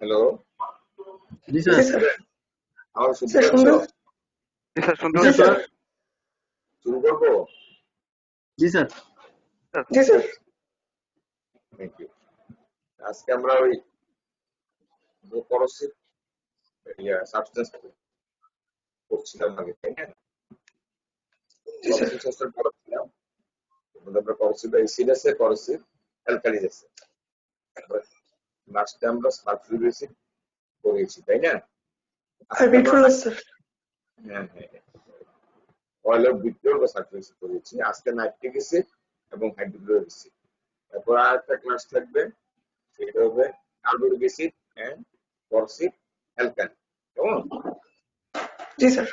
Hello জি জি sir. Sir. আমার শুনতে sir পাচ্ছ? শুনতে জি স্যার, শুনতে জি পাচ্ছি। স্যার। শুরু করবো? জি স্যার। জি স্যার। Thank you. আজকে আমরা ওই করসিভ সাবস্টেন্স করছিলাম আগে, তাই না? জি স্যার। করসিভ সাবস্টেন্স পড়ছিলাম। আমরা করসিভ অ্যাসিড আছে, করসিভ অ্যালকালিজ আছে। লাস্টে আমরা সালফিউরিক অ্যাসিড পড়েছি, তাই না? আর আজকে আমরা বিটরুল স্যার। হ্যাঁ অয়েল অফ বিট্রোল বা সালফিউরিক অ্যাসিড পড়েছি। আজকে নাইট্রিক অ্যাসিড এবং হাইড্রোক্লোরিক অ্যাসিড। তারপর আর একটা ক্লাস থাকবে, সেটা হবে carbonic acid and corrosive alkali. কেমন? জি স্যার।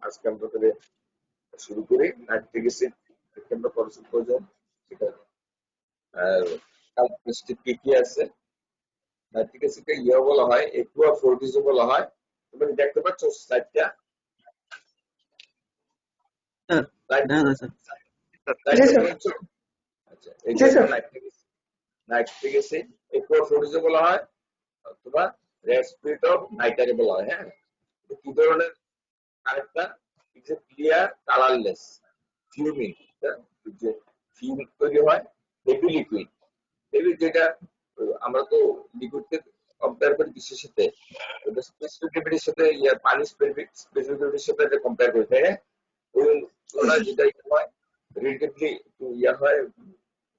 আজকে আমরা তাহলে শুরু করি। নাইট্রিক অ্যাসিড আমরা করসিভ প্রয়োজন, সেটা আর কার্বনিক কি কি আছে? নাইট্রিক অ্যাসিডকে ইয়া বলা হয়, একুয়া ফোরটিজও বলা হয়। তুমি দেখতে পাচ্ছ স্লাইডটা? স্যার দেখা যায় স্যার। জি স্লাইডটা স্যার। দেখছো? আচ্ছা, এই জি যে স্যার। নাইট্রিক অ্যাসিড একুয়া ফোরটিজও বলা হয় অথবা রেড অফ নাইট্রাইট বলা হয়। হ্যাঁ, কি ধরনের আরেকটা ক্লিয়ার কালারলেস ফিউমিং, যে ফিউম তৈরি হয় হেভি লিকুইড। হেভি যেটা আমরা তো লিকুইডকে কম্পেয়ার করি কিসের সাথে? স্পেসিফিকেটির সাথে, পানি স্পেসিফিকেটির সাথে এটা কম্পেয়ার করি, তাই না? ওই তুলনায় যেটা হয় রিলেটিভলি একটু হয়,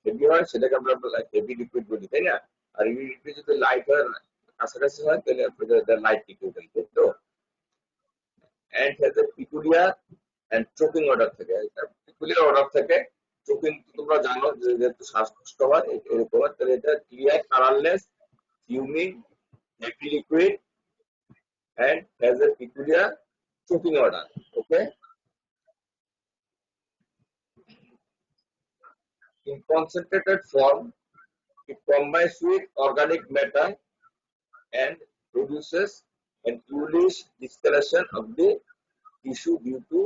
হেভি হয়, সেটাকে আমরা হেভি লিকুইড বলি, তাই না? আর হেভি লিকুইড যদি লাইট হয়, কাছাকাছি হয়, তাহলে লাইট লিকুইড, তাই তো? and has a peculiar and choking order থাকে। এটা peculiar order থাকে। choking তোমরা জানো যে যেহেতু শ্বাসকষ্ট হয় এরকম, তাহলে এটা clear colourless fuming heavy liquid and has a peculiar choking order. Okay, in concentrated form it combines with organic matter and produces an yellowish discoloration of the tissue due to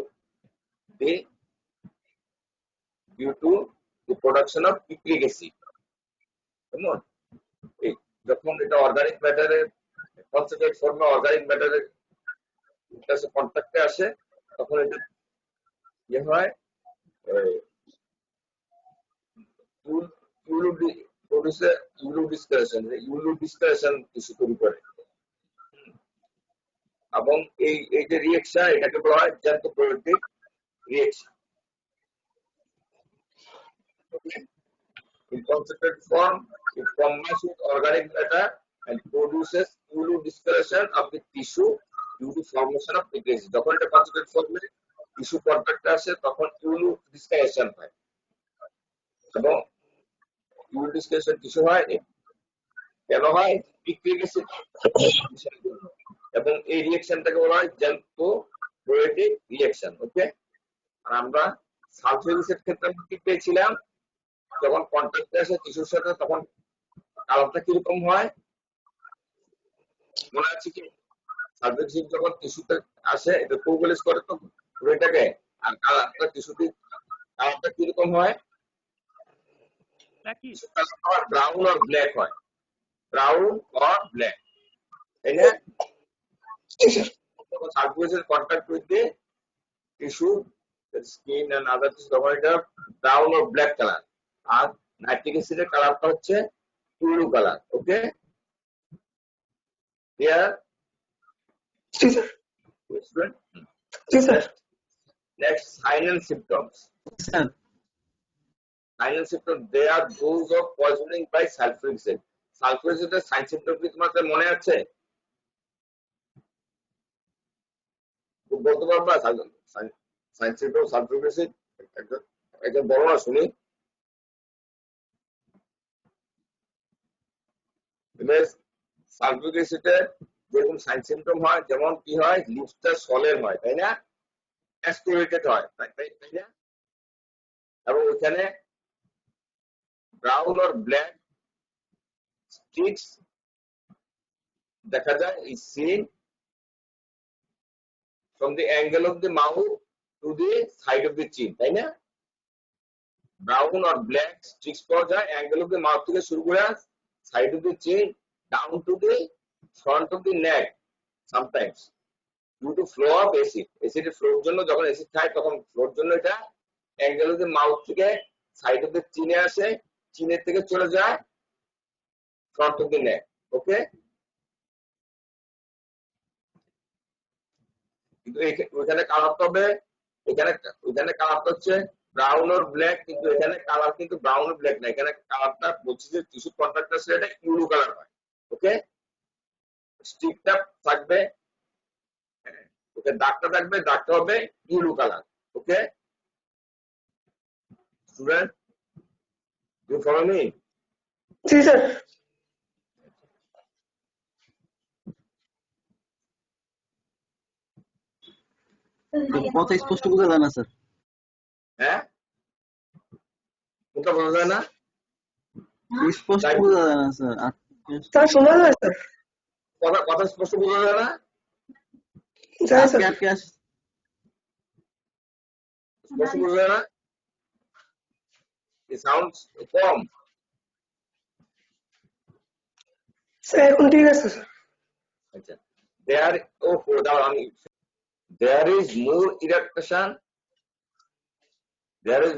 the production of picric acid. কেমন? যখন এটা organic ম্যাটারের concentrate ফর্মে organic ম্যাটারের কাছে কন্ট্যাক্টে আসে, তখন এটা ইয়ে হয়, ইউলুডিসকারেশন কিছু তৈরি করে। এবং এই যে রিয়েকশন, এটাকে বলা হয় জ্যান্তোপ্রোটিক reaction. In concentrated form, it combines with organic matter and produces discoloration of the tissue due to formation of picric acid. যখন এটা concentrated form-এ টিস্যু কন্ট্যাক্টে আসে, তখন discoloration হয়। এবং discoloration কিছু হয়, কেন হয়? Picric acid. এবং এই রিঅ্যাকশনটাকে বলা হয় জ্যান্তোপ্রোটিক রিঅ্যাকশন। ওকে, আর আমরা সালফিউরিক অ্যাসিড ক্ষেত্রে আমরা কি পেয়েছিলাম? যখন কন্ট্যাক্টে আসে টিস্যুর সাথে, তখন কালারটা কিরকম হয় মনে আছে কি? সালফিউরিক অ্যাসিড যখন টিস্যুতে আসে, এটা কোগুলেট করে তো পুরোটাকে, আর কালারটা টিস্যুতে কালারটা কিরকম হয়? ব্রাউন আর ব্ল্যাক হয়, ব্রাউন আর ব্ল্যাক, তাই না? যখন sulphuric acid contact with the tissue, skin and other tissue, তখন এটা ব্রাউন আর ব্ল্যাক কালার। আর নাইট্রিক অ্যাসিডের কালারটা হচ্ছে ব্লু কালার। Okay, clear? জি স্যার। জি sir. Next, sign and symptoms. Sir Sign and symptoms, they are those of poisoning by sulfuric acid. Sulfuric acid sign symptom কি তোমাদের মনে আছে? বলতে পারবা সাইন সিম্পটম সালফিউরিক অ্যাসিড? একজন বলো না শুনি। সালফিউরিক অ্যাসিডের যেরকম সাইন সিম্পটম হয়, যেমন কি হয়? লিপসটা সলের হয়, তাই না? অ্যাসপিরেটেড হয়, তাই না? এবং ওখানে ব্রাউন আর ব্ল্যাক স্ট্রিকস দেখা যায়, is seen from the angle of the mouth to the side of the chin, তাই না? ব্রাউন আর ব্ল্যাক স্ট্রিকস পাওয়া যায় অ্যাঙ্গেল অফ দ্য মাউথ থেকে শুরু করে সাইড অফ দ্য চিন down to the front of the neck sometimes due to flow of acid. Acid flow জন্য যখন অ্যাসিড খায় তখন ফ্লোর জন্য এটা অ্যাঙ্গেল অফ দ্য মাউথ থেকে সাইড অফ দ্য চিনে আসে, চিনের থেকে চলে যায় ফ্রন্ট অফ দ্য নেক। ওকে, কিন্তু ওইখানে কালারটা হবে, ওইখানে কালারটা হচ্ছে ব্রাউন আর ব্ল্যাক, কিন্তু এখানে কালার কিন্তু ব্রাউন আর ব্ল্যাক না, এখানে কালারটা বলছি যে টিস্যু কন্ট্রাক্ট আছে এটা ইউলো কালার হয়। ওকে, স্টিকটা থাকবে, ওকে দাগটা থাকবে, দাগটা হবে yellow colour. Okay student, you follow me? জি স্যার। কথা স্পষ্ট বোঝা যায় না স্যার। হ্যাঁ, কোনটা বোঝা যায় না? স্পষ্ট বোঝা যায় না স্যার। স্যার শোনা যায় স্যার? কথা স্পষ্ট বোঝা যায় না? যায় আটকে স্যার। আটকে আসে। স্পষ্ট বোঝা যায় না? সাউন্ড কম। স্যার এখন ঠিক আছে স্যার। আচ্ছা, there is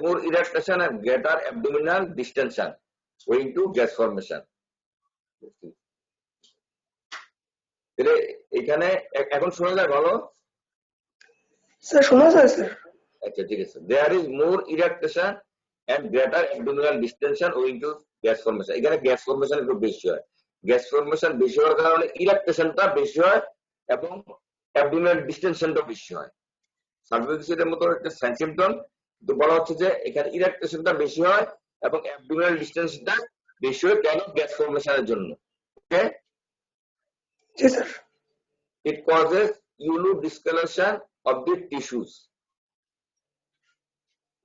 more erection, and greater abdominal distension owing to gas formation. তাহলে এখানে এখন শোনা যায় ভালো? স্যার শোনা যায় স্যার। আচ্ছা ঠিক আছে, there is more erection and greater abdominal distension owing to gas formation. এখানে গ্যাস ফর্মেশন একটু বেশি হয়, গ্যাস ফর্মেশন বেশি হওয়ার কারণে ইরেকটেশনটা বেশি হয় এবং অ্যাবডোমিনাল ডিস্টেনশনটা বেশি হয়। সার্ভিসের মতো একটা সিম্পটম, তো বলা হচ্ছে যে এখানে ইরেকটেশনটা বেশি হয় এবং অ্যাবডোমিনাল ডিস্টেন্সটা বেশি হয়, কেন? গ্যাস ফর্মেশনের জন্য। ওকে, জি sir. it causes ulnar discoloration of the tissues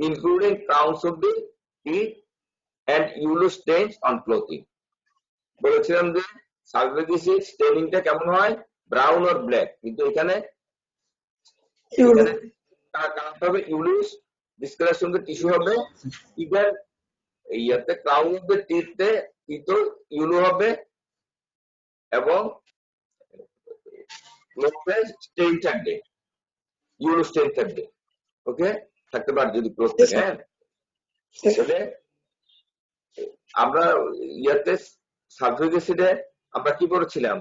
including crowns of the teeth and ulnar stains on clothing. বলেছিলাম যে সালফেটিসিড স্টেনিংটা কেমন হয়? ব্রাউন আর ব্ল্যাক, কিন্তু এখানে কালারটা হবে ইউলুস ডিসকালারেশন অফ টিস্যু হবে, ইভেন ইয়াতে ক্রাউন অফ দ্য টিথে টিথও ইউলো হবে এবং ক্লোথে স্টেইন থাকবে, ইউলো স্টেইন থাকবে। ওকে, থাকতে পারে যদি ক্লোথ থাকে। হ্যাঁ, তাহলে আমরা ইয়াতে সালফিউরিক অ্যাসিডে আমরা কি করেছিলাম?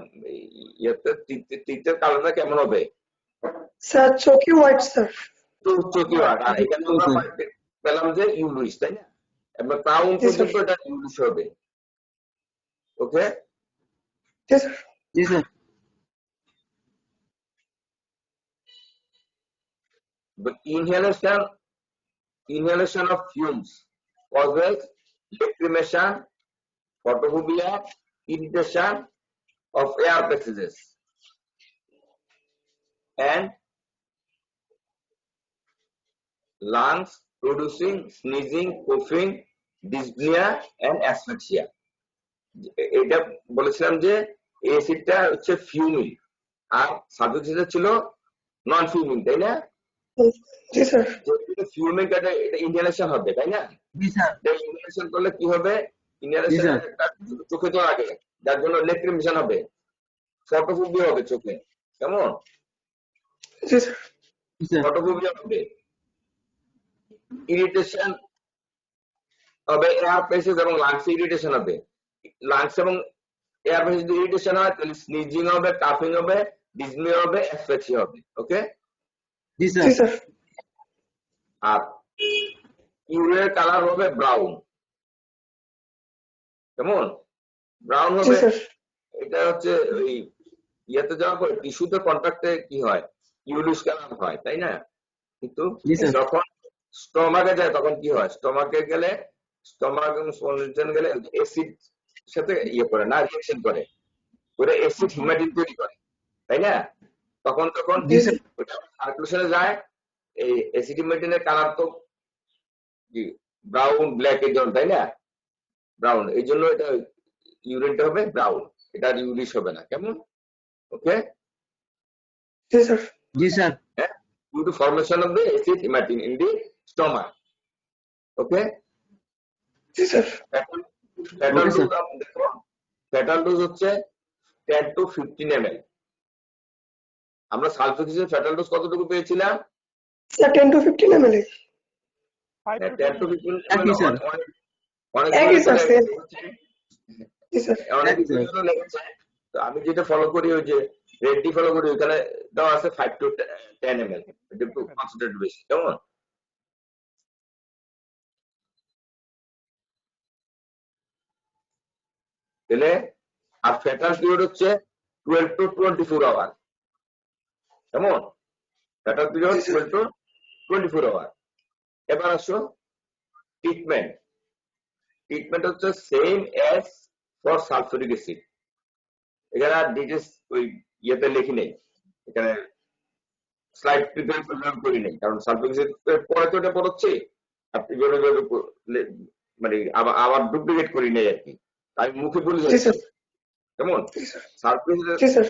ইয়াতে টিথের কালারটা কেমন হবে? স্যার চোখে হোয়াইট স্যার। চোখে হোয়াইট, আর এখানে আমরা পেলাম যে ইউলুইস, তাই না? এবং ক্রাউন পর্যন্ত এটা ইউলুইস হবে। ওকে, জি স্যার। জি sir. But inhalation of fumes causes lacrimation, photophobia, irritation of air passages, and lungs producing sneezing, coughing, dyspnea, and asphyxia. এটা বলেছিলাম যে অ্যাসিডটা হচ্ছে ফিউমিং আর সালফিউরিক অ্যাসিড ছিল নন ফিউমিং, তাই না? জি স্যার। ফিউমিং এটা ইনহেলেশন হবে, তাই না? জি স্যার। ইনহেলেশন করলে কি হবে? ইনহেলেশন একটা চোখে তো লাগে, যার জন্য ল্যাক্রিমেশন হবে, ফটোফোবিয়া হবে চোখে, কেমন? জি স্যার। ফটোফোবিয়া হবে, ইরিটেশন হবে, এয়ার প্যাসেজ এবং লাংস ইরিটেশন হবে। লাংস এবং এয়ার প্যাসেজ যদি ইরিটেশন হয় তাহলে স্নিজিং হবে, কাফিং হবে, ডিসনিয়া হবে, অ্যাসফিক্সিয়া হবে। ওকে, জি জি স্যার। স্যার। আর ইউরিনের কালার হবে ব্রাউন, কেমন? ব্রাউন জি হবে। স্যার। এটা হচ্ছে ওই ইয়াতে যাওয়ার পরে টিস্যুতে কন্ট্যাক্টে কি হয়? ইউলিশ কালার হয়, তাই না? কিন্তু যখন স্টমাকে যায় তখন কি হয়? স্টমাকে গেলে স্টমাক এবং স্পন্ডেন গেলে অ্যাসিড সাথে ইয়ে করে না, রিঅ্যাকশন করে অ্যাসিড হিমাটিন তৈরি করে, তাই না? তখন সার্কুলেশনে যায়, এই অ্যাসিড হিমাটিনের কালার তো ব্রাউন ব্ল্যাক এর জন্য, তাই না? ব্রাউন, এই জন্য এটা ইউরিনটা হবে ব্রাউন, এটা ইউলিশ হবে না, কেমন? ওকে, জি স্যার। জি sir. due to formation of the acid hematine in the stomach. Okay, G sir. fatal dose হচ্ছে 10 to 15 ml। আমরা সালফেক্সিসের ফ্যাটাল ডোজ কতটুকু পেয়েছিলাম? Sir, 10 to 15 ml. 10 to 15 একই ml। স্যার, একই স্যার, অনেক same. জি স্যার। অনেক একই স্যার। লেগেছে। তো আমি যেটা ফলো করি ওই যে রেডি ফলো করি, ওখানে দেওয়া আছে 5 to 10 ml, এটা একটু কনসেন্ট্রেট বেশি। কেমন? তাহলে আর ফ্যাটাল পিরিয়ড হচ্ছে 12 to 24 আওয়ার। কেমন? Fatal period 12 to 24 hour. এবার আসো ট্রিটমেন্ট। ট্রিটমেন্ট হচ্ছে same as for sulphuric acid. এখানে আর ডিটেলস ওই ইয়েতে লিখি নেই, এখানে স্লাইড প্রিপেয়ার করি নেই, কারণ সালফিউরিক অ্যাসিড পরে তো এটা পড়ছে, আপনি মানে আবার ডুপ্লিকেট করি নেই আর কি, আমি মুখে বলে জি যাচ্ছি। স্যার। কেমন? জি স্যার। সালফিউরিক জি স্যার।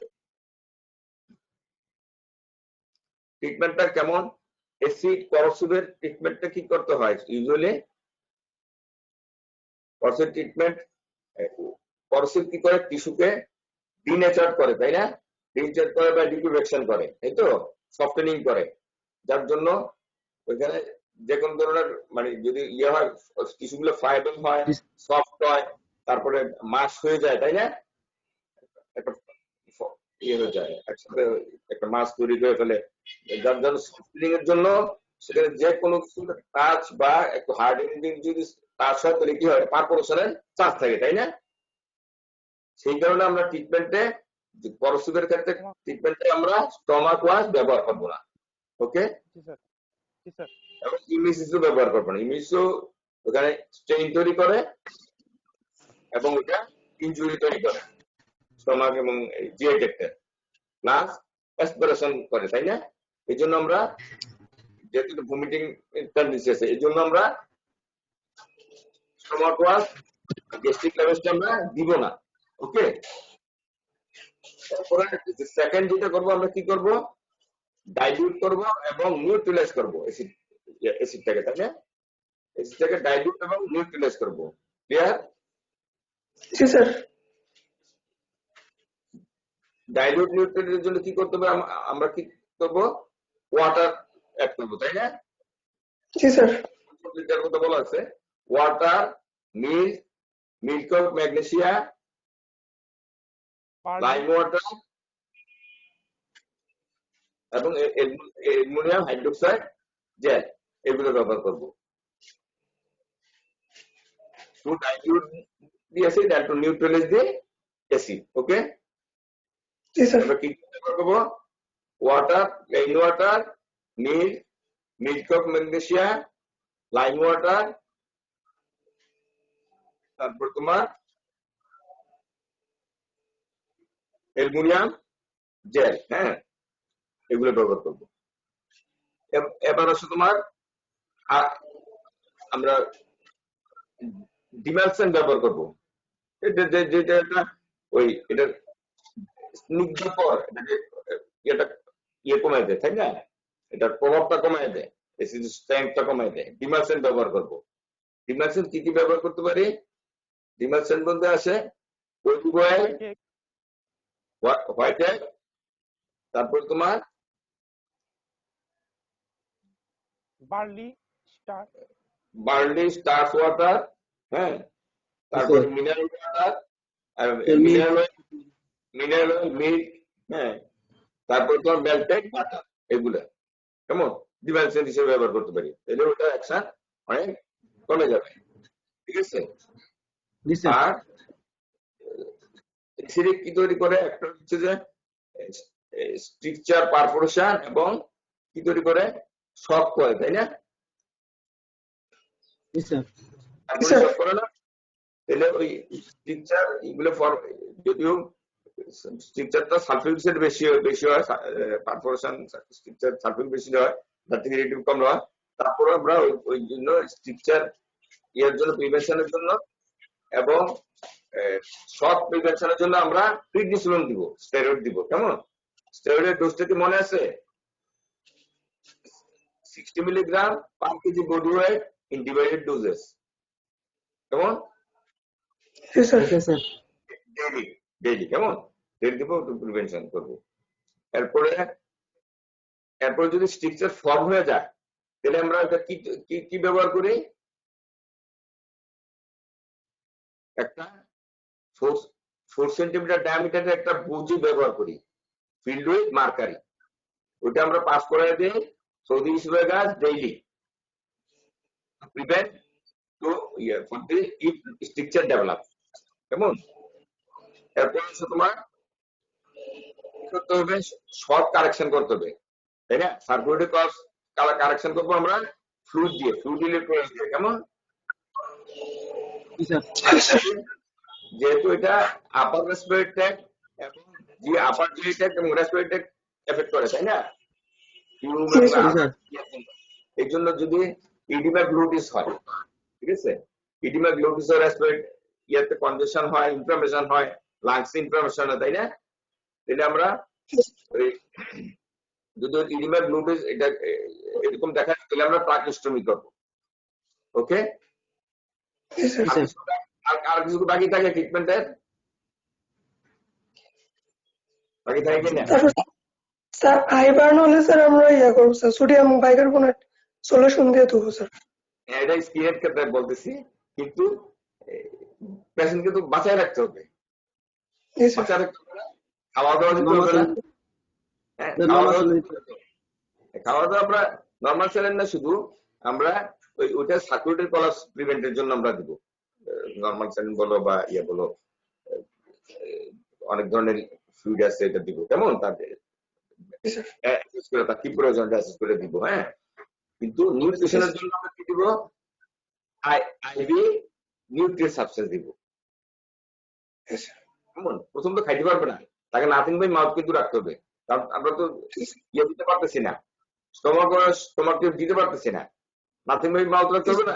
ট্রিটমেন্টটা কেমন? অ্যাসিড করসিভের ট্রিটমেন্টটা কি করতে হয়? ইউজুয়ালি করসিভ ট্রিটমেন্ট, করসিভ কি করে? টিস্যুকে ডিনেচার করে, তাই না? ডিনেচার করে বা ডিকিউবেকশন করে, তাই তো? সফটেনিং করে, যার জন্য ওইখানে যে কোনো ধরনের মানে যদি ইয়ে হয়, টিস্যুগুলো ফাইবার হয়, সফট হয়, তারপরে মাস হয়ে যায়, তাই না? একটা ইয়ে হয়ে যায়, একসাথে একটা মাস তৈরি করে ফেলে, যার জন্য সফটেনিং এর জন্য সেখানে যে কোনো কিছু টাচ বা একটু হার্ডেনিং যদি টাচ হয় তাহলে কি হয়? পারফোরেশনের চান্স থাকে, তাই না? সেই কারণে আমরা ট্রিটমেন্টে করসিভের ক্ষেত্রে ট্রিটমেন্টে আমরা স্টমাক ওয়াশ ব্যবহার করবো না, ওকে? এবং ইমিসিসও ব্যবহার করবো না। ইমিসিসও ওখানে স্ট্রেইন তৈরি করে এবং ওটা ইনজুরি তৈরি করে স্টমাক এবং জিআই ট্র্যাক্টে, প্লাস অ্যাসপিরেশন করে, তাই না? এই জন্য আমরা যেহেতু ভমিটিং টেন্ডেন্সি আছে, এই জন্য আমরা স্টমাক ওয়াশ, গ্যাস্ট্রিক লেভেলটা আমরা দিব না, ওকে? তারপরে সেকেন্ড যেটা করবো, আমরা কি করব? ডাইলিউট করব এবং নিউট্রালাইজ করব অ্যাসিডটাকে, তাই না? অ্যাসিডটাকে ডাইলিউট এবং নিউট্রালাইজ করব। ক্লিয়ার? জি স্যার। ডাইলিউট নিউট্রালাইজের জন্য কি করতে হবে? আমরা কি করব? ওয়াটার অ্যাড করব, তাই না? জি স্যার। যেটার কথা বলা আছে, water, milk, milk of magnesia, lime water এবং অ্যামোনিয়াম হাইড্রোক্সাইড জেল, এগুলো ব্যবহার করব to dilute the acid and to neutralise the acid, okay? জি স্যার। আমরা কি ব্যবহার করব? Water, plain water, milk, milk of magnesia, lime water, তারপর তোমার অ্যালুমিনিয়াম জেল, হ্যাঁ, এগুলো ব্যবহার করব। এবার হচ্ছে তোমার আমরা ডিমালসেন ব্যবহার করব। যেটা ওই এটা স্নিগ্ধ পর এটা ইয়ে কমায় দেয়, তাই না? এটার প্রভাবটা কমায় দেয়, অ্যাসিড স্ট্রেংথটা কমায় দেয়। ডিমালসেন ব্যবহার করব। ডিমালসেন কি কি ব্যবহার করতে পারি? ডিমালসেন বলতে আসে অলিভ অয়েল, হোয়াইট এগ, তারপর তোমার বার্লি স্টার্চ ওয়াটার, হ্যাঁ, তারপর mineral water, mineral oil, milk, হ্যাঁ, তারপর তোমার মেল্টেড বাটার, এগুলো কেমন ডিমালসেন হিসেবে ব্যবহার করতে পারি, তাহলে ওটা অ্যাকশন অনেক কমে যাবে, ঠিক আছে? আর অ্যাসিডিক কি তৈরি করে? একটা হচ্ছে যে স্ট্রাকচার পারফোরেশন এবং কি তৈরি করে? শক করে, তাই না? শক করে না? তাহলে ওই স্ট্রাকচার এগুলো যদিও স্ট্রাকচারটা সালফিউরিক অ্যাসিড বেশি হয়, পারফোরেশন স্ট্রাকচার সালফিউরিক বেশি হয়, তার থেকে রেডিটিভ কম হয়, তারপরে আমরা ওই জন্য স্ট্রাকচার এর জন্য প্রিভেনশনের জন্য এবং শক প্রিভেনশনের জন্য আমরা প্রিডনিসোলন দিব, স্টেরয়েড দিব। কেমন? স্টেরয়েডের ডোজটা কি মনে আছে? 60 milligram per KG body weight in divided doses. কেমন? জি স্যার। ডেইলি, কেমন? ছেড়ে দিব, একটু প্রিভেনশন করবো। এরপরে যদি স্ট্রিকচার ফর্ম হয়ে যায় তাহলে আমরা এটা কি ব্যবহার করি, একটা 4 সেন্টিমিটার ডায়ামিটারের একটা বুজি ব্যবহার করি, ফিল্ড উইথ মার্কারি। ওইটা আমরা পাস করে দিই থ্রু দি গাছ daily prevent to for the structure develop. কেমন? এরপর হচ্ছে তোমার করতে হবে, শর্ট কারেকশন করতে হবে, তাই না? সার্কুলেটরি ক্রস কারেকশন করবো আমরা ফ্লুইড দিলে ক্রস দিয়ে। কেমন? যেহেতু এটা আপার রেসপিরেটরি ট্র্যাক্ট এবং আপার জিআই ট্র্যাক্ট এবং রেসপিরেটরি ট্র্যাক্ট এফেক্ট করে, তাই না? এই জন্য যদি ইডিমা গ্লুটিস হয়, ঠিক আছে, ইডিমা গ্লুটিস রেসপিরেটরি ইয়াতে কনজেশন হয়, ইনফ্লামেশন হয়, লাংস ইনফ্লামেশন হয়, তাই না? তাহলে আমরা যদি ইডিমা গ্লুটিস এটা এরকম দেখা তাহলে আমরা ট্রাকিস্টমি করবো। ওকে, আর কিছু বাকি থাকে ট্রিটমেন্টের? বাকি থাকে কিনা? স্যার আইবার্ন হলে স্যার আমরা ইয়া করবো স্যার, সোডিয়াম বাইকার্বনেট সলিউশন দিয়ে দেবো স্যার। এটা স্কিনের ক্ষেত্রে বলতেছি, কিন্তু পেশেন্টকে তো বাঁচায় রাখতে হবে। বাঁচায় রাখতে হবে, খাওয়া দাওয়া দিতে হবে না। খাওয়া দাওয়া আমরা নর্মাল স্যালাইন না, শুধু আমরা ওইটা সার্কুলেটরি কোলাপস প্রিভেন্টের জন্য আমরা দিব। নর্মাল স্যালাইন বলো বা ইয়া বলো, অনেক ধরনের ফ্লুইড আছে, এটা দিব। কেমন? তাদের কি প্রয়োজন অ্যাসেস করে দিব। হ্যাঁ, কিন্তু নিউট্রিশনের জন্য আমরা কি দিব? আইভি নিউট্রিয়েন্ট সাবস্টেন্স দিব। কেমন? প্রথম তো খাইতে পারবে না, তাকে নাথিং বাই মাউথ কিন্তু রাখতে হবে, কারণ আমরা তো ইয়ে দিতে পারতেছি না, স্টমাক দিতে পারতেছি না, নাথিং বাই মাউথ রাখতে হবে না।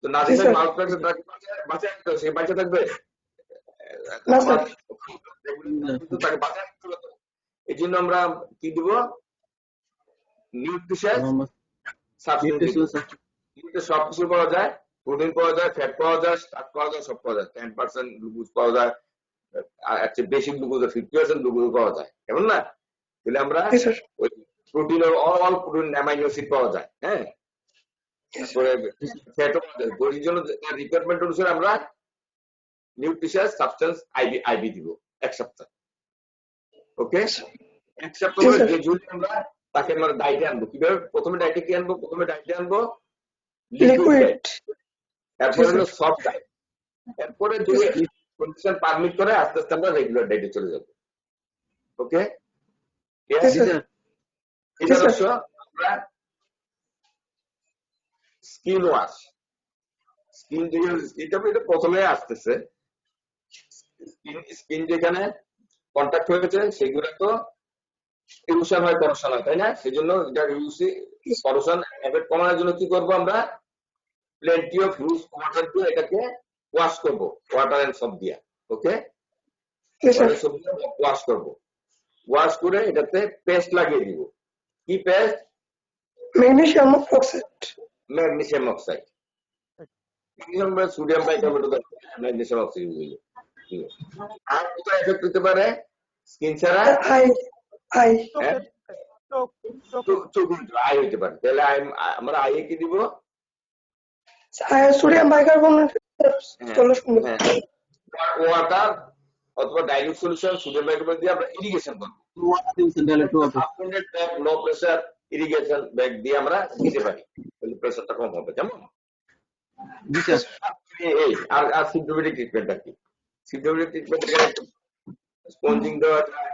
তো নাথিং বাই মাউথ রাখতে তাকে বাঁচায় রাখতে হবে, সে বাঁচা থাকবে, তাকে বাঁচায় রাখতে হবে। এই জন্য আমরা কি দিব? Nutrition substance. সবকিছু পাওয়া যায়, প্রোটিন পাওয়া যায়, ফ্যাট পাওয়া যায়, স্টার্চ পাওয়া যায়, সব পাওয়া যায়। 10% গ্লুকোজ পাওয়া যায়, বেশি গ্লুকোজ 50% গ্লুকোজ পাওয়া যায়। কেমন না? তাহলে আমরা ওই protein all protein amino acid পাওয়া যায়। হ্যাঁ, তারপরে ফ্যাটও পাওয়া যায়। ওই জন্য রিকোয়ারমেন্ট অনুসারে আমরা নিউট্রিশন সাবস্টেন্স আইবি দিব এক সপ্তাহ। ওকে, এক সপ্তাহ যে যদি আমরা তাকে আমরা ডায়েটে আনবো। কিভাবে? প্রথমে ডায়েটে কি আনবো? প্রথমে ডায়েটে আনবো লিকুইড, এরপরে হলো সফট ডায়েট, এরপরে যদি কন্ডিশন পারমিট করে আস্তে আস্তে আমরা রেগুলার ডায়েটে চলে যাবো। ওকে, এবার অবশ্য আমরা স্কিন ওয়াশ, এটা প্রথমে আসতেছে। স্কিন যেখানে কন্ট্যাক্ট হয়েছে সেগুলো তো ইউশন হয়, করোশন হয়, তাই না? সেই জন্য এটা করোশন এফেক্ট কমানোর জন্য কি করবো আমরা? প্লেন্টি অফ লুজ ওয়াটার দিয়ে এটাকে ওয়াশ করবো, ওয়াটার এন্ড সব দিয়া। ওকে, ওয়াশ করবো, ওয়াশ করে এটাতে পেস্ট লাগিয়ে দিব। কি paste? Magnesium oxide. Magnesium oxide, sodium bicarbonate, magnesium oxide. আর কোথায় এফেক্ট হতে পারে? স্কিন ছাড়া আই হইতে পারে। তাহলে আমরা আইয়ে কি দিব? সোডিয়াম বাইকার্বনেট সলিউশন, ওয়াটার অথবা ডাইলুট সলিউশন সোডিয়াম বাইকার্বনেট দিয়ে আমরা ইরিগেশন করব। লো প্রেসার ইরিগেশন ব্যাগ দিয়ে আমরা দিতে পারি, তাহলে প্রেসারটা কম হবে। কেমন? আর সিম্পটোমেটিক ট্রিটমেন্ট আর কি? সিম্পটোমেটিক ট্রিটমেন্ট স্পঞ্জিং দেওয়া যায়,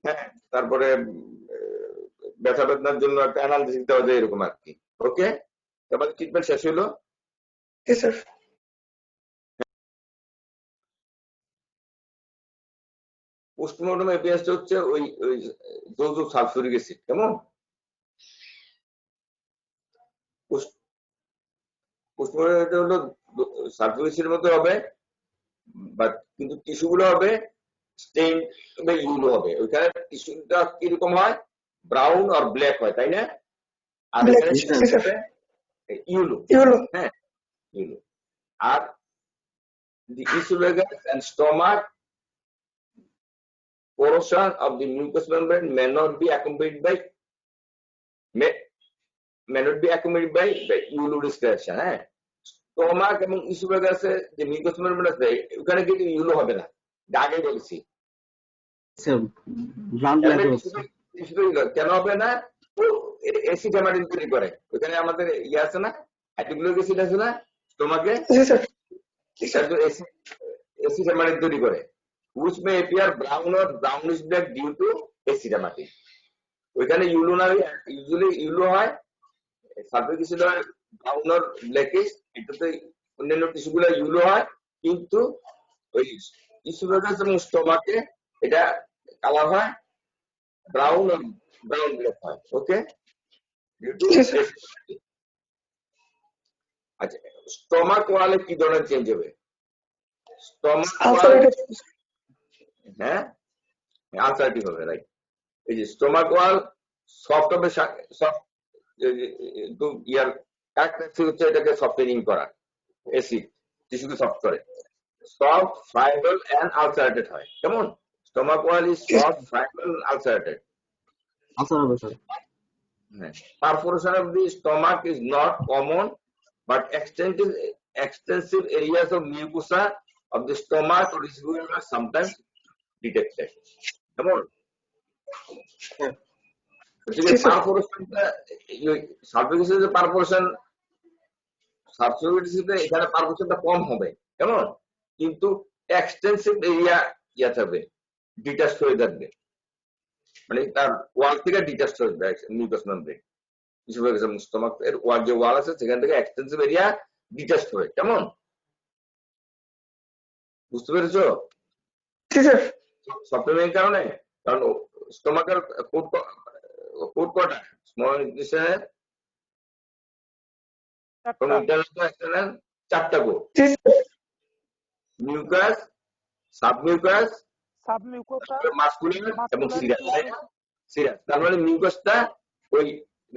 হ্যাঁ, তারপরে ব্যথা বেদনার জন্য একটা অ্যানালজেসিক দেওয়া যায়, এরকম আর কি। ওকে, তারপরে ট্রিটমেন্ট শেষ হলো। পোস্টমর্টম এপিএসটা হচ্ছে ওই ডোজ অফ সালফিউরিক অ্যাসিড। কেমন? পোস্টমর্টম হলো সালফিউরিক অ্যাসিডের মধ্যে হবে, বাট কিন্তু টিস্যুগুলো হবে স্টেইন হবে, ইউলো হবে। ওইখানে টিস্যুটা কিরকম হয়? ব্রাউন আর ব্ল্যাক হয়, তাই না? আর এখানে ইউলো, হ্যাঁ, ইউলো। আর the esophagus and stomach corrosion of the mucous membrane may not be accompanied by yellow description. হ্যাঁ, স্টোমাক এবং ইসোফেগাসে যে মিউকাস মেমব্রেন আছে ওখানে কিন্তু ইউলো হবে না, আগে বলেছি। কেন হবে না? অ্যাসিড হেমাটিন তৈরি করে। ওখানে আমাদের ইয়ে আছে না, হাইড্রোক্লোরিক অ্যাসিড আছে না স্টোমাকে, অ্যাসিড হেমাটিন তৈরি করে, which may appear brown or brownish black due to acid haematin. ওইখানে ইউলো না, ইউজুয়ালি ইউলো হয়, সালফিউরিক অ্যাসিড হয় ব্রাউন আর ব্ল্যাকিশ, এটাতে অন্যান্য টিস্যুগুলো ইউলো হয়, কিন্তু ওই ইসোফেগাস এবং স্টোমাকে এটা কালার হয় ব্রাউন আর ব্রাউন ব্ল্যাক হয়। ওকে, আচ্ছা, স্টোমাক ওয়ালে কি ধরনের চেঞ্জ হবে? স্টোমাক ওয়াল, হ্যাঁ আলসারেটিভ হবে, রাইট। এই যে স্টোমাক ওয়াল সফট হবে, সফট ইয়ার ক্যারেক্টারিস্টিক হচ্ছে এটাকে সফটেনিং করা, অ্যাসিড টিস্যুকে সফট করে, সফট ফ্রাইবল এন্ড আলসারেটেড হয়। কেমন? Stomach wall is soft friable ulcerated. Perforation of the stomach is not common, but extensive areas of mucosa of the stomach or esophagus are sometimes detected. Come on. পারফোরেশনটা sulphuric perforation, এখানে পারফোরেশনটা কম হবে, কেমন? কিন্তু extensive area ইয়া থাকবে, detach হয়ে থাকবে, মানে তার ওয়াল থেকে ডিটাচ হয়ে যাবে মিউকাস মেমব্রেন। স্টোমাক এর ওয়াল যে ওয়াল আছে সেখান থেকে এক্সটেন্সিভ এরিয়া ডিটাচ হবে। কেমন? বুঝতে পেরেছো? সফটওয়্যারের কারণে, কারণ স্টোমাকের কোড কটা? স্মল ইন্টেস্টাইনের from internal to external 4টা কোড, মিউকাস, সাবমিউকাস, মাসকুলার এবং সিরাস। তার মানে মিউকাসটা ওই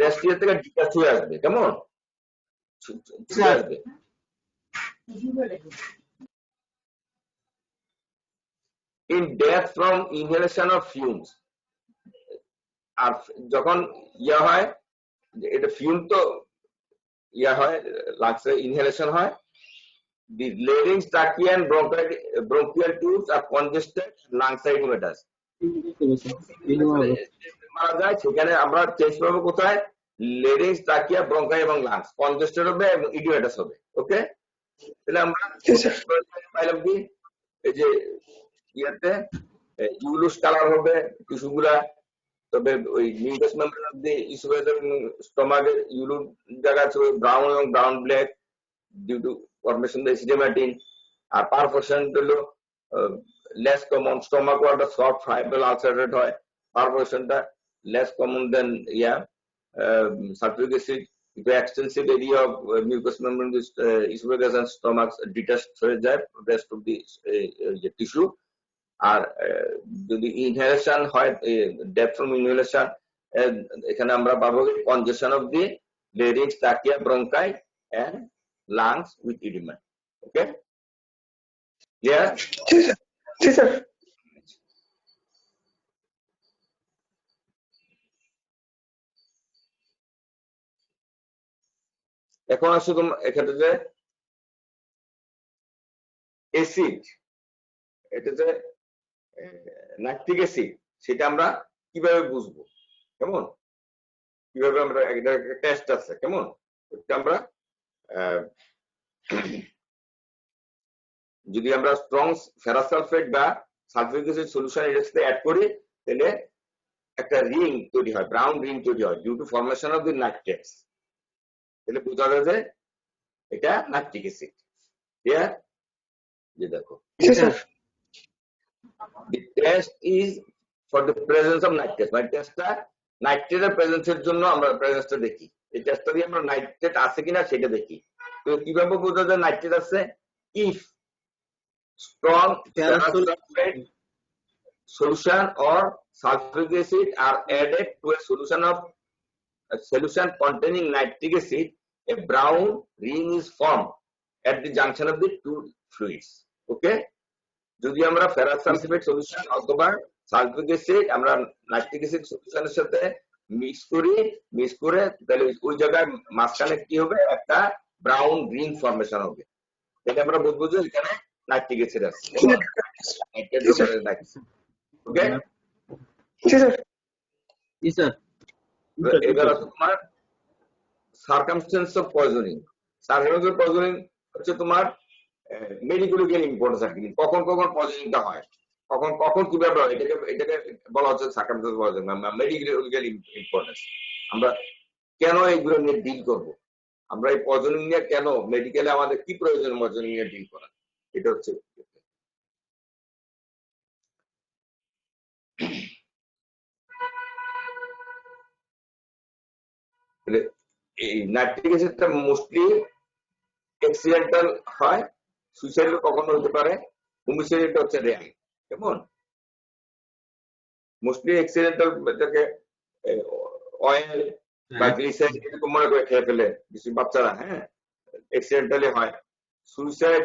রেস্টিয়ার থেকে ডিটাচ হয়ে আসবে। কেমন? ছুটে আসবে। In death from inhalation of fumes, আর যখন ইয়া হয়, এটা ফিউম তো ইয়া হয়, লাংসে ইনহেলেশন হয়, the larynx, trachea and bronchial tubes are congested, lung side matters মারা যায়, সেখানে আমরা চেঞ্জ পাবো কোথায়? লেরিংস, ট্রাকিয়া, ব্রঙ্কাই এবং লাংস কনজেস্টেড হবে এবং ইডিওমেটাস হবে। ওকে, তাহলে আমরা পাইলাম কি, এই যে ইয়াতে ইউলুস কালার হবে টিস্যুগুলা, তবে ওই mucous membrane of the oesophagus এবং স্টোমাকের ইউলু জায়গা আছে ব্রাউন এবং brown black due to formation of acid haematin. আর পারফোরেশন হলো লেস কমন, স্টোমাক ওয়ালটা সফট ফাইব্রাল আলসারেটেড হয়, পারফোরেশনটা less common than yeah sulphuric acid. Extensive area of mucous membrane oesophagus and stomach detached হয়ে যায় rest of the tissue. আর যদি inhalation হয়, ডেথ ফ্রম ইনহেলেশন, এখানে আমরা পাবো congestion of the লেরিংস, trachea, bronchi and lungs with oedema. Okay, clear? জি sir. এখন আসো তোমরা এক্ষেত্রে যে অ্যাসিড, এটা যে ল্যাকটিক অ্যাসিড, সেটা আমরা কিভাবে বুঝবো? কেমন? কিভাবে আমরা, একটা টেস্ট আছে, কেমন? আমরা যদি আমরা স্ট্রং ফেরাস সালফেট বা সালফিউরিক অ্যাসিড সলিউশন এর সাথে অ্যাড করি, তাহলে একটা রিং তৈরি হয়, ব্রাউন রিং তৈরি হয় due to formation of the nitrates. তাহলে বোঝা যায় যে এটা ল্যাকটিক অ্যাসিড। ক্লিয়ার? যে দেখো, the test is for the presence of nitrate, মানে টেস্টটা নাইট্রেটের প্রেজেন্সের জন্য আমরা প্রেজেন্সটা দেখি। এই টেস্টটা দিয়ে আমরা নাইট্রেট আছে কিনা সেটা দেখি। তো কিভাবে বোঝা যায় নাইট্রেট আছে? if strong ferrous sulfate solution or sulfuric acid are added to a solution containing nitric acid, a brown ring is formed at the junction of the two fluids. Okay, যদি আমরা ফেরাস সালফেট সলিউশন অথবা sulphuric acid আমরা nitric acid সলিউশনের সাথে mix করে তাহলে ওই জায়গায় মাঝখানে কি হবে, একটা ব্রাউন গ্রিন ফর্মেশন হবে। এটা আমরা বুঝবো যে এখানে নাইট্রিক অ্যাসিড আছে। ওকে, জি স্যার। জি স্যার। এবার আছে তোমার circumstance of poisoning. Circumstance of poisoning হচ্ছে তোমার মেডিকেল ইম্পর্টেন্স আর কি, কখন কখন পয়জনিংটা হয়, কখন কখন কিভাবে হয়, এটাকে বলা হচ্ছে সার্কামস্টেন্স পয়জনিং, মেডিকেল ইম্পর্টেন্স। আমরা কেন এইগুলো নিয়ে ডিল করব, আমরা এই পয়জনিং নিয়ে কেন মেডিকেলে আমাদের কি প্রয়োজন পয়জনিং নিয়ে ডিল করা, এটা হচ্ছে এই নাইট্রিক অ্যাসিডটা মোস্টলি অ্যাক্সিডেন্টাল হয়, সুইসাইড কখনো হতে পারে, হোমিসাইড হচ্ছে রেয়ার। কেমন মোস্টলি অ্যাক্সিডেন্টাল, এটাকে অয়েল বা গ্লিসাইড এরকম মনে করে খেয়ে ফেলে বেশি বাচ্চারা, হ্যাঁ, অ্যাক্সিডেন্টালি হয়। সুইসাইড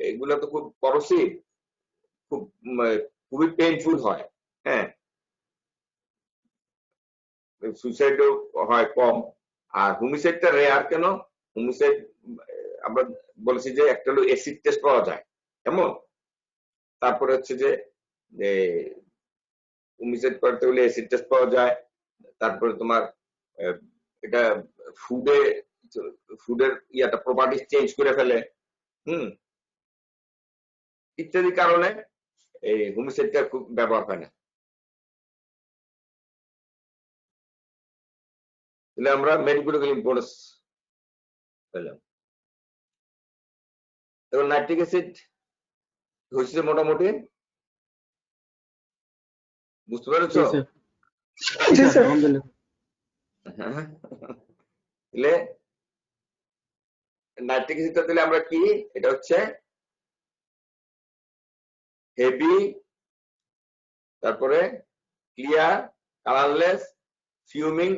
এগুলো তো খুব করসিভ, খুবই পেইনফুল হয়, হ্যাঁ, সুইসাইডও হয় কম। আর হোমিসাইডটা রেয়ার কেন, হোমিসাইড আমরা বলেছি যে একটা হলো অ্যাসিড টেস্ট পাওয়া যায়, কেমন, তারপরে হচ্ছে যে হোমিসাইড করতে হলে অ্যাসিড টেস্ট পাওয়া যায়, তারপরে তোমার এটা ফুডের ইয়াটা প্রপার্টিজ চেঞ্জ করে ফেলে, ইত্যাদি কারণে এই হোমিসাইডটা খুব ব্যবহার হয় না। তাহলে আমরা মেডিকেল ইম্পর্টেন্স পেলাম। এবার নাইট্রিক অ্যাসিড হচ্ছে মোটামুটি বুঝতে পেরেছো? জি স্যার। তাহলে নাইট্রিক অ্যাসিডটা দিলে আমরা কি, এটা হচ্ছে হেভি, তারপরে ক্লিয়ার, কালারলেস, ফিউমিং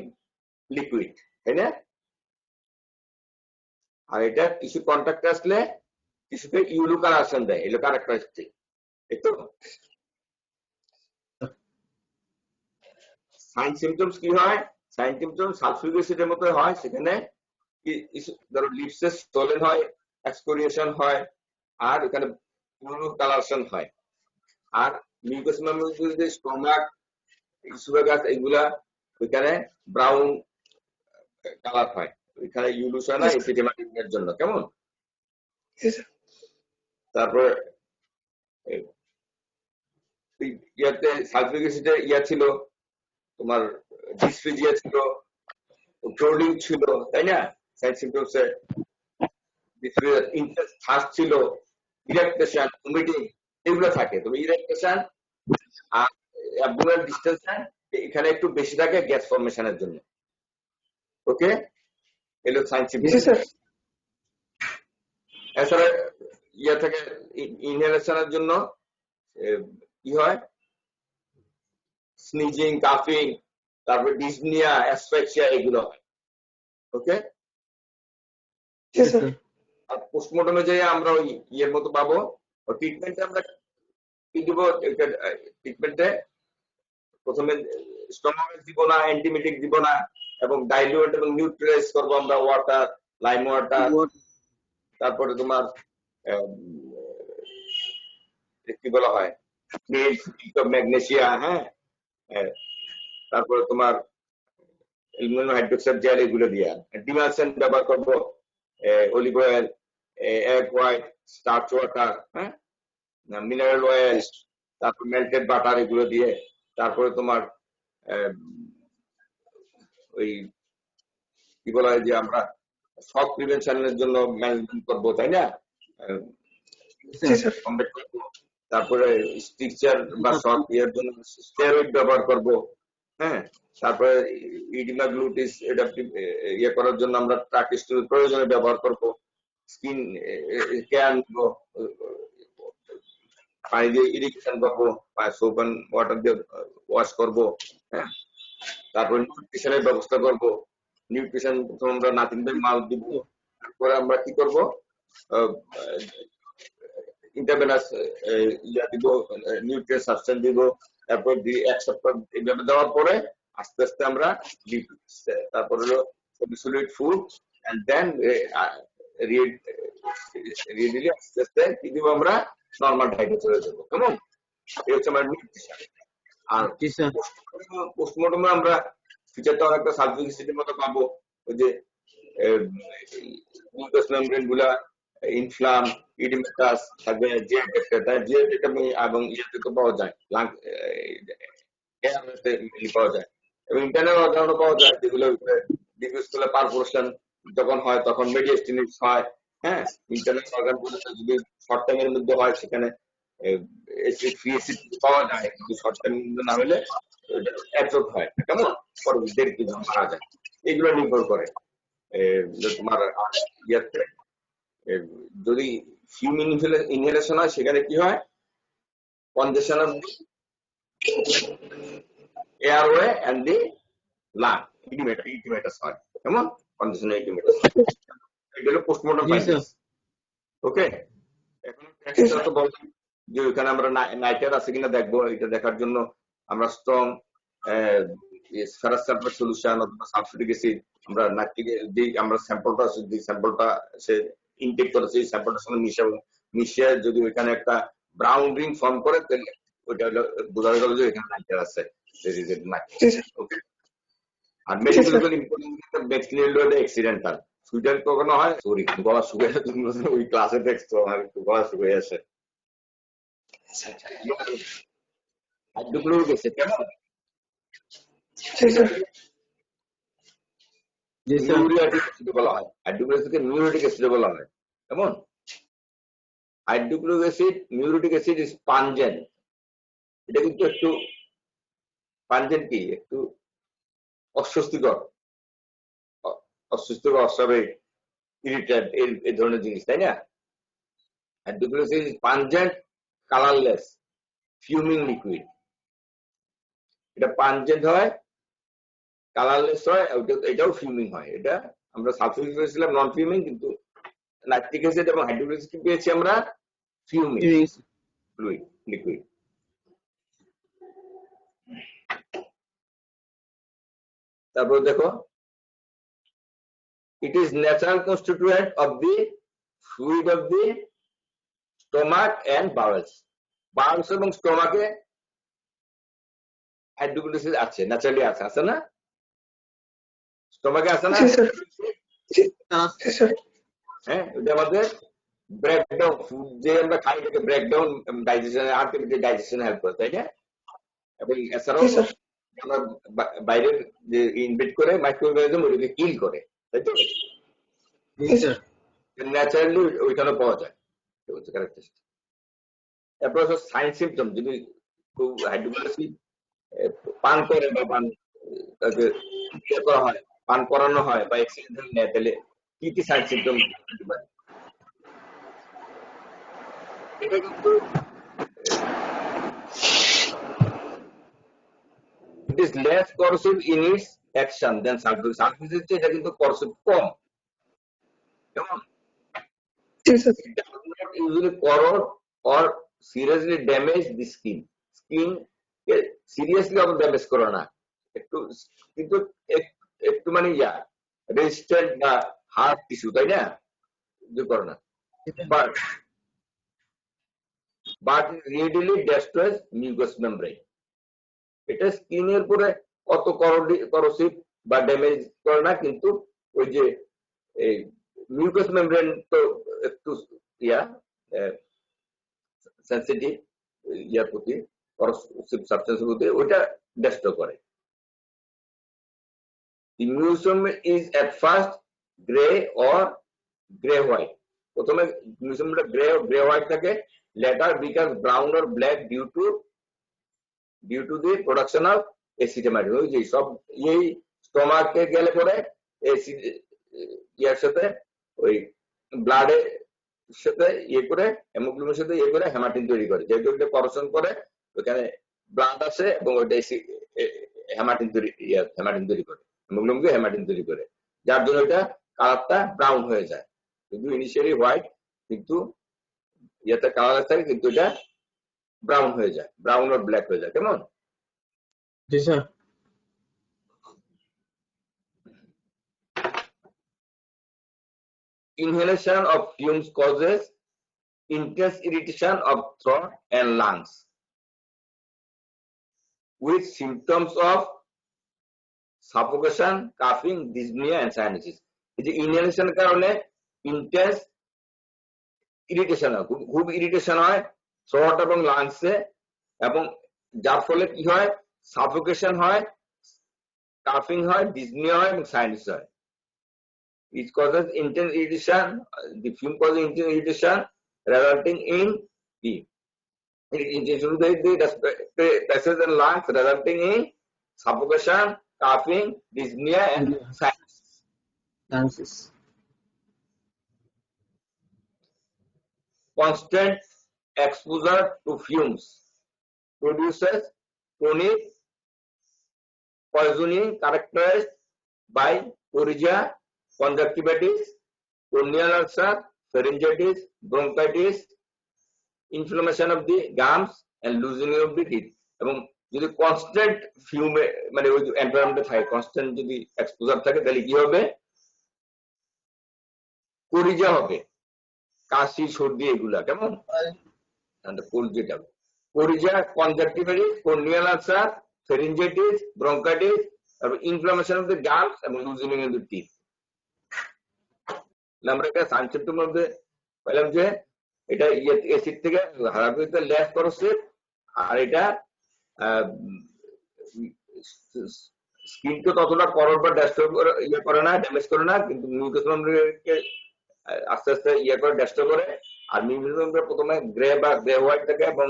লিকুইড, তাই না? আর এটা টিস্যু কন্টাক্টে আসলে টিস্যুতে ইউলু কালারেশন দেয়, এগুলো ক্যারেক্টারিস্টিক, তাই তো? সাইন সিমটমস কি হয়? সাইন সিমটমস সালফিউরিক অ্যাসিডের মতো হয়, সেখানে ধরো লিপসে সোলেন হয়, এক্সকোরিয়েশন হয়, আর এখানে ইউলু কালারেশন হয়। আর মিউকাস মেমব্রেন, স্টোমাক, ইসোফেগাস, এগুলা ওইখানে ব্রাউন কালার হয়, ওইখানে ইউলুস হয় না এসিডেমাটিকের জন্য, কেমন? তারপরে ইয়াতে সালফিউরিক অ্যাসিডে ইয়া ছিল তোমার, ডিসফিজিয়া ছিল, ড্রোলিং ছিল, তাই না? সাইন সিমটমসে ডিসফিজিয়া, ইন্টেন্স থার্স্ট ছিল, ইরেকটেশন, ভমিটিং, এগুলো থাকে। তবে ইরেকটেশন আর অ্যাবডোমিনাল ডিসটেনশন এখানে একটু বেশি থাকে গ্যাস ফর্মেশনের জন্য। ওকে, এলো সাইন সিমটমস। এছাড়া ইয়া থেকে ইনহেলেশনের জন্য কি হয়, স্নিজিং, কাফিং, তারপর ডিসনিয়া, অ্যাসফাক্সিয়া, এগুলো হয়। ওকে, আর পোস্টমর্টমে যাই আমরা ওই ইয়ের মতো পাবো। ট্রিটমেন্টে আমরা কি দিব, ট্রিটমেন্টে প্রথমে স্টোমাক দিব না, অ্যান্টিমিটিক দিব না, এবং ডাইলিউট এবং নিউট্রালাইজ করবো আমরা ওয়াটার, লাইম ওয়াটার, তারপরে তোমার কি বলা হয়, ম্যাগনেসিয়া, হ্যাঁ, তারপরে তোমার অ্যালুমিনিয়াম হাইড্রোক্সাইড জেল, এগুলো দিয়ে ডিমালসেন্ট ব্যবহার করবো, olive oil, egg white, starch water, হ্যাঁ, মিনারেল অয়েল, তারপর মেল্টেড বাটার, এগুলো দিয়ে। তারপরে তোমার ওই কি বলা হয় যে আমরা শক প্রিভেনশনের জন্য ম্যানেজমেন্ট করবো, তাই না? তারপরে স্ট্রিকচার বা শক এর জন্য স্টেরয়েড ব্যবহার করবো, হ্যাঁ। তারপরে ইডিমা গ্লুটিস, এটা ইয়ে করার জন্য আমরা ট্রাকিস্টোল প্রয়োজনে ব্যবহার করবো। স্কিন কেয়ার নিব, পানি দিয়ে ইরিগেশন করবো, সোপ এন্ড ওয়াটার দিয়ে ওয়াশ করবো, হ্যাঁ। তারপরে নিউট্রিশনের ব্যবস্থা করব। নিউট্রিশন প্রথমে আমরা নাথিং বাই মাল্ট দিব, তারপরে আমরা কি করব, ইন্টারভেনাস ইয়া দিব, নিউট্রিয়েন্ট সাবস্টেন্স দিব, তারপর এক সপ্তাহ এইভাবে দেওয়ার পরে আস্তে আস্তে আমরা তারপর হলো solid food and then really আস্তে আস্তে কি দিব আমরা নর্মাল ডায়েটে চলে যাবো। কেমন? এই হচ্ছে আমার নিউট্রিশন। আর জি স্যার। পোস্টমর্টমে আমরা ফিচারটা অনেকটা সালফিউরিক মতো পাবো, ওই যে মিউকাস মেমব্রেন গুলা ইনফ্লাম ইডিমেটাস থাকবে, এবং ইয়েতে তো পাওয়া যায়, লাং এয়ারওয়েতে পাওয়া যায় এবং ইন্টারনাল অর্গানও পাওয়া যায়, যেগুলো ডিফিউজ করলে পারফোরেশন যখন হয় তখন মেডিয়েস্টিনিস হয়। হ্যাঁ, ইন্টারনাল অর্গান গুলোতে যদি শর্ট টাইমের মধ্যে হয় সেখানে অ্যাসিড ফ্রি অ্যাসিড পাওয়া যায়, কিন্তু শর্ট টাইমের মধ্যে না হলে অ্যাবজর্ব হয়। কেমন? পরবর্তীতে কিছু মারা যায়। এগুলো নির্ভর করে তোমার ইয়াতে যদি হিউম্যান ইনহেলেশন হয় সেখানে কি হয়, congestion of airway and the lung oedematous হয়। কেমন? Congestion oedematous. এটা হলো পোস্টমর্টম ফাইন্ডিংস। ওকে, এখন টেক্সটটা তো বললাম যে ওখানে আমরা নাইট্রেট আছে কিনা দেখবো। এটা দেখার জন্য আমরা স্ট্রং ফেরাস সালফেট সলিউশন অথবা সালফিউরিক অ্যাসিড আমরা যে আমরা স্যাম্পলটা সে ইনটেক করেছে, এই স্যাম্পলটার সঙ্গে মিশিয়ে যদি ওইখানে একটা ব্রাউন রিং ফর্ম করে তাহলে ওইটা হলো বোঝা গেল যে এখানে নাইট্রেট আছে। ওকে, আর মেডিকেল ইম্পর্টেন্ট ব্যাকটেরিয়াল অ্যাক্সিডেন্টাল সুইটার কখনো হয়, সরি গলা শুকিয়ে ওই ক্লাসে দেখছো আমার একটু গলা শুকিয়ে আসে। হাইড্রোক্লোরিক অ্যাসিড কেমন? মিউরিয়াটিক অ্যাসিড বলা হয়, হাইড্রোক্লোরিক অ্যাসিডকে মিউরিয়াটিক অ্যাসিড বলা হয়। কেমন? Hydrochloric acid, muriatic acid is pungent. এটা কিন্তু একটু পাঞ্জেন্ট কি একটু অস্বস্তিকর, অস্বাভাবিক, ইরিটেট এই ধরনের জিনিস, তাই না? Hydrochloric acid is pungent, colourless, fuming liquid. এটা পাঞ্জেন্ট হয়, কালারলেস হয়, এটাও ফিউমিং হয়। এটা আমরা সালফিউরিক পেয়েছিলাম নন ফিউমিং, কিন্তু নাইট্রিক অ্যাসিড এবং হাইড্রোক্লোরিক অ্যাসিড পেয়েছি আমরা ফিউমিং ফ্লুইড লিকুইড। তারপর দেখো, it is natural constituent of the fluid of the stomach and bowels. Bowels এবং স্টমাকে হাইড্রোক্লোরিক অ্যাসিড আছে, ন্যাচারালি আছে না? স্টমাকে আছে না? হ্যাঁ, এটা আমাদের ব্রেকডাউন ফুড যে আমরা খাই এটাকে breakdown digestion ultimately digestion help করে, তাই না? এবং এছাড়াও আমরা বাইরের যে ইনভেট করে মাইক্রোঅর্গানিজম ওইটাকে কিল করে, তাই তো? ন্যাচারালি ওইখানে পাওয়া যায়। এরপর সাইন সিমটম, যদি খুব হাইড্রোক্লোরিক অ্যাসিড পান করে বা করা হয়, পান করানো হয় বা অ্যাক্সিডেন্টাল নেয়, তাহলে কি কি সাইন সিমটম হতে পারে? এটা কিন্তু it is less corrosive in its action than sulfuric. Sulfuric এটা কিন্তু corrosive কম। কেমন? It does not usually corrode or seriously damage the skin. Skin seriously আমরা ড্যামেজ করে না, একটু কিন্তু একটু মানে রেজিস্ট্যান্ট বা হার্ড টিস্যু, তাই না? করে না, বাট রিডিলি ডেস্ট্রয়েস মিউকাস মেমব্রেন। এটা স্কিনের পরে অত করোসিভ বা ড্যামেজ করে না, কিন্তু ওই যে এই মিউকাস মেমব্রেন তো একটু সেনসিটিভ প্রতি, করোসিভ সাবস্টেন্সের প্রতি, ওইটা ডেস্ট্রয় করে। The mucosum is at first gray or gray white. প্রথমে মিউকোসটা গ্রে হোয়াইট থাকে, later becomes brown or black due to the production of acetamide. ওই যে সব এই স্টমাকে গেলে পরে অ্যাসিড ইয়ার সাথে ওই ব্লাডের সাথে করে হেমোগ্লোবিনের সাথে করে হেমাটিন তৈরি করে, যেহেতু ওইটা করশন করে ওখানে ব্লাড আসে এবং ওইটা হেমাটিন তৈরি করে, হেমোগ্লোবিনকে হেমাটিন তৈরি করে, যার জন্য এটা কালারটা ব্রাউন হয়ে যায়। কিন্তু ইনিশিয়ালি হোয়াইট, কিন্তু ইয়েতে কালার থাকে, কিন্তু এটা ব্রাউন হয়ে যায়, ব্রাউন আর ব্ল্যাক হয়ে যায়। কেমন? জি sir. Inhalation of fumes causes intense irritation of throat and lungs with symptoms of suffocation, coughing, dyspnea and sinuses. এই যে ইনহেলেশনের কারণে ইন্টেন্স ইরিটেশন হয়, খুব ইরিটেশন হয় থ্রোট এবং লাংসে, এবং যার ফলে কি হয়, সাফোকেশন হয়, কাফিং হয়, ডিসনিয়া হয় এবং সাইনাস হয়। It causes intense irritation. The fume causes intense irritation, resulting in the irritation of the passages and lungs, resulting in suffocation, coughing, dyspnea, and sinuses. Constant exposure to fumes produces chronic poisoning characterized by coryza, conjunctivitis, corneal ulcer, pharyngitis, bronchitis, inflammation of the gums and loosening of the teeth. এবং যদি constant ফিউমে মানে ওই এনভায়রনমেন্টে থাকে, constant যদি exposure থাকে, তাহলে কি হবে, কোরিজা হবে, কাশি, সর্দি, এগুলা কেমন কোরিজা, conjunctivitis, corneal ulcer, pharyngitis, bronchitis, তারপর ইনফ্লামেশন অফ দ্য গামস এবং লুজনিং অফ দ্য টিথ। আমরা একটা সানসেপ্টের মধ্যে পেলাম যে এটা অ্যাসিড থেকে হারাপিতে ল্যাস করছে, আর এটা স্কিনকে ততটা করর বা ইয়ে করে না, ড্যামেজ করে না, কিন্তু মিউকাস মেমব্রেনকে আস্তে আস্তে ইয়ে করে, ডেস্ট্রয় করে। আর মিউকাস মেমব্রেন প্রথমে গ্রে বা গ্রে হোয়াইট থাকে এবং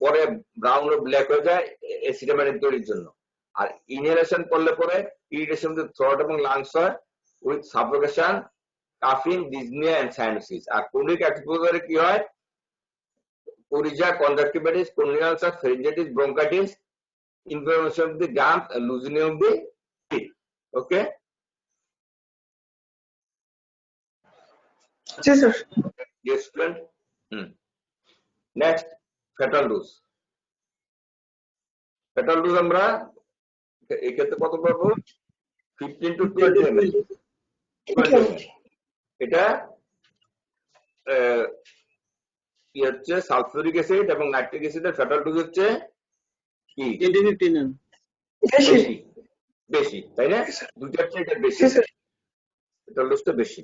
পরে ব্রাউন ও ব্ল্যাক হয়ে যায় অ্যাসিডামেটিক তৈরির জন্য। আর ইনহেলেশন করলে পরে ইরিটেশন থ্রোট এবং লাংস হয় উইথ সাফোকেশন, কাফিং, ডিসনিয়া এন্ড সাইনাসিস। আর ক্রনিক এক্সপোজারে কি হয়, coryza, conjunctivitis, corneal ulcer, pharyngitis, bronchitis, inflammation of the gums and loosening of the teeth. Okay. G sir. Yes, student. Next, fatal dose. Fatal dose আমরা এই ক্ষেত্রে কত পাবো, 15 to 20 ml। এটা কি হচ্ছে, সালফিউরিক অ্যাসিড এবং নাইট্রিক অ্যাসিডের ফ্যাটাল ডোজ হচ্ছে কি 10-15 বেশি বেশি, তাই না? দুইটার চেয়ে এটা বেশি, ফ্যাটাল ডোজটা বেশি।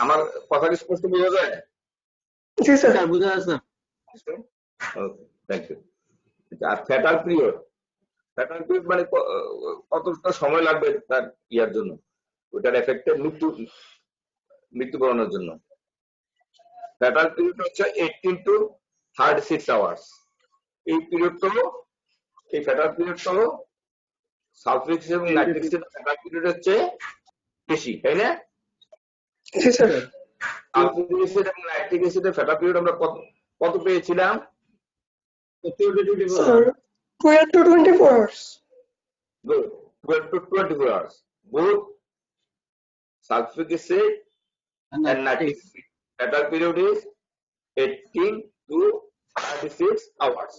আমার কথা কি স্পষ্ট বোঝা যায়? জি স্যার। বুঝা আছে। Okay, thank you. আর ফ্যাটাল পিরিয়ড মানে কতটা সময় লাগবে তার ইয়ার জন্য, ওটার এফেক্টে মৃত্যুবরণের জন্য। ফ্যাটাল পিরিয়ড হচ্ছে 18 to 36 আওয়ার্স। এই ফ্যাটাল পিরিয়ড হলো সালফিউরিক অ্যাসিড এবং নাইট্রিক অ্যাসিডের ফ্যাটাল পিরিয়ড হচ্ছে বেশি, তাই না? জি স্যার। সালফিউরিক অ্যাসিড এবং নাইট্রিক অ্যাসিডের ফ্যাটাল পিরিয়ড আমরা কত পেয়েছিলাম? 12 to 24 hours. Good. 12 to 24 hours. Both sulfuric acid and nitric acid. Fatal period is 18 to 36 hours.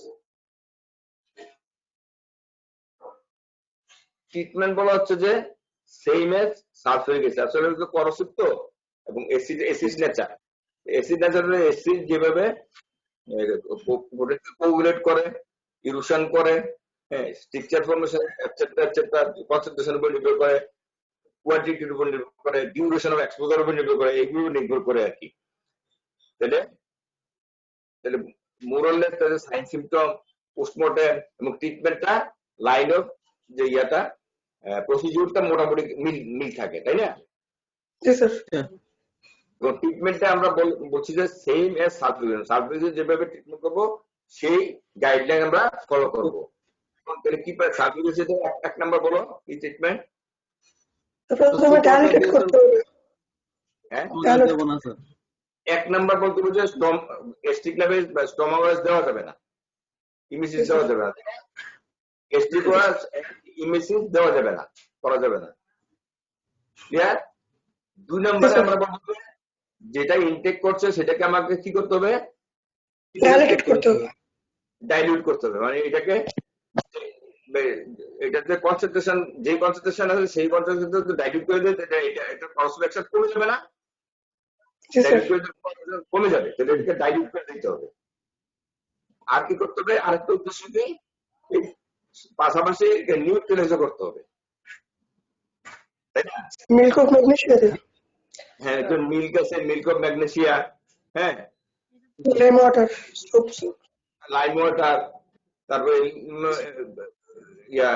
Treatment বলা হচ্ছে যে সেম এজ সালফিউরিক অ্যাসিড। আসলে তো করসিভ তো, এবং অ্যাসিড নেচার, অ্যাসিড যেভাবে কোগুলেট করে, ইরোশন করে, স্ট্রাকচার ফর্মেশন এটসেট্রা কনসেন্ট্রেশনের উপর নির্ভর করে, কোয়ান্টিটির উপর নির্ভর করে, ডিউরেশন অফ এক্সপোজার উপর নির্ভর করে, এগুলো নির্ভর করে আর কি। তাহলে মোরাললেস তাদের সাইন সিম্পটম, পোস্টমর্টেম এবং ট্রিটমেন্টটা লাইন অফ যে ইয়াটা প্রসিডিউরটা মোটামুটি মিল থাকে, তাই না? জি স্যার। এবং ট্রিটমেন্টটা আমরা বলছি যে সেম এজ সালফিউরিক যেভাবে ট্রিটমেন্ট করবো সেই গাইডলাইন আমরা ফলো করবো। তাহলে কি সালফিউরিক অ্যাসিডের এক নাম্বার বলো কি ট্রিটমেন্ট? প্রথমে ডাইলেট করতে হবে। হ্যাঁ, স্যার। এক নাম্বার বলতে বুঝে গ্যাস্ট্রিক লেভেল বা স্টোমাক দেওয়া যাবে না, ইমিসিস দেওয়া যাবে না, গ্যাস্ট্রিক ওয়াস ইমিসিস দেওয়া যাবে না, করা যাবে না। ক্লিয়ার? দুই নম্বরে আমরা বলবো যেটা ইনটেক করছে সেটাকে আমাকে কি করতে হবে, ডাইলেট করতে হবে, ডাইলিউট করতে হবে, মানে এটাকে এটা যে কনসেন্ট্রেশন আছে সেই কনসেন্ট্রেশন যদি ডাইলিউট করে দেয় এটা ক্রস রিঅ্যাকশন কমে যাবে না? জি স্যার। ডাইলিউট করে দিলে concentration কমে যাবে, তাহলে এটাকে ডাইলিউট করে দিতে হবে। আর কি করতে হবে, আরেকটা উদ্দেশ্য কি, এই পাশাপাশি নিউট্রালাইজও করতে হবে, তাই না? মিল্ক অফ ম্যাগনেসিয়া দিয়ে, হ্যাঁ, যে মিল্ক আছে, মিল্ক অফ ম্যাগনেসিয়া, হ্যাঁ, লেম ওয়াটার, লাইম ওয়াটার, তারপরে ইয়া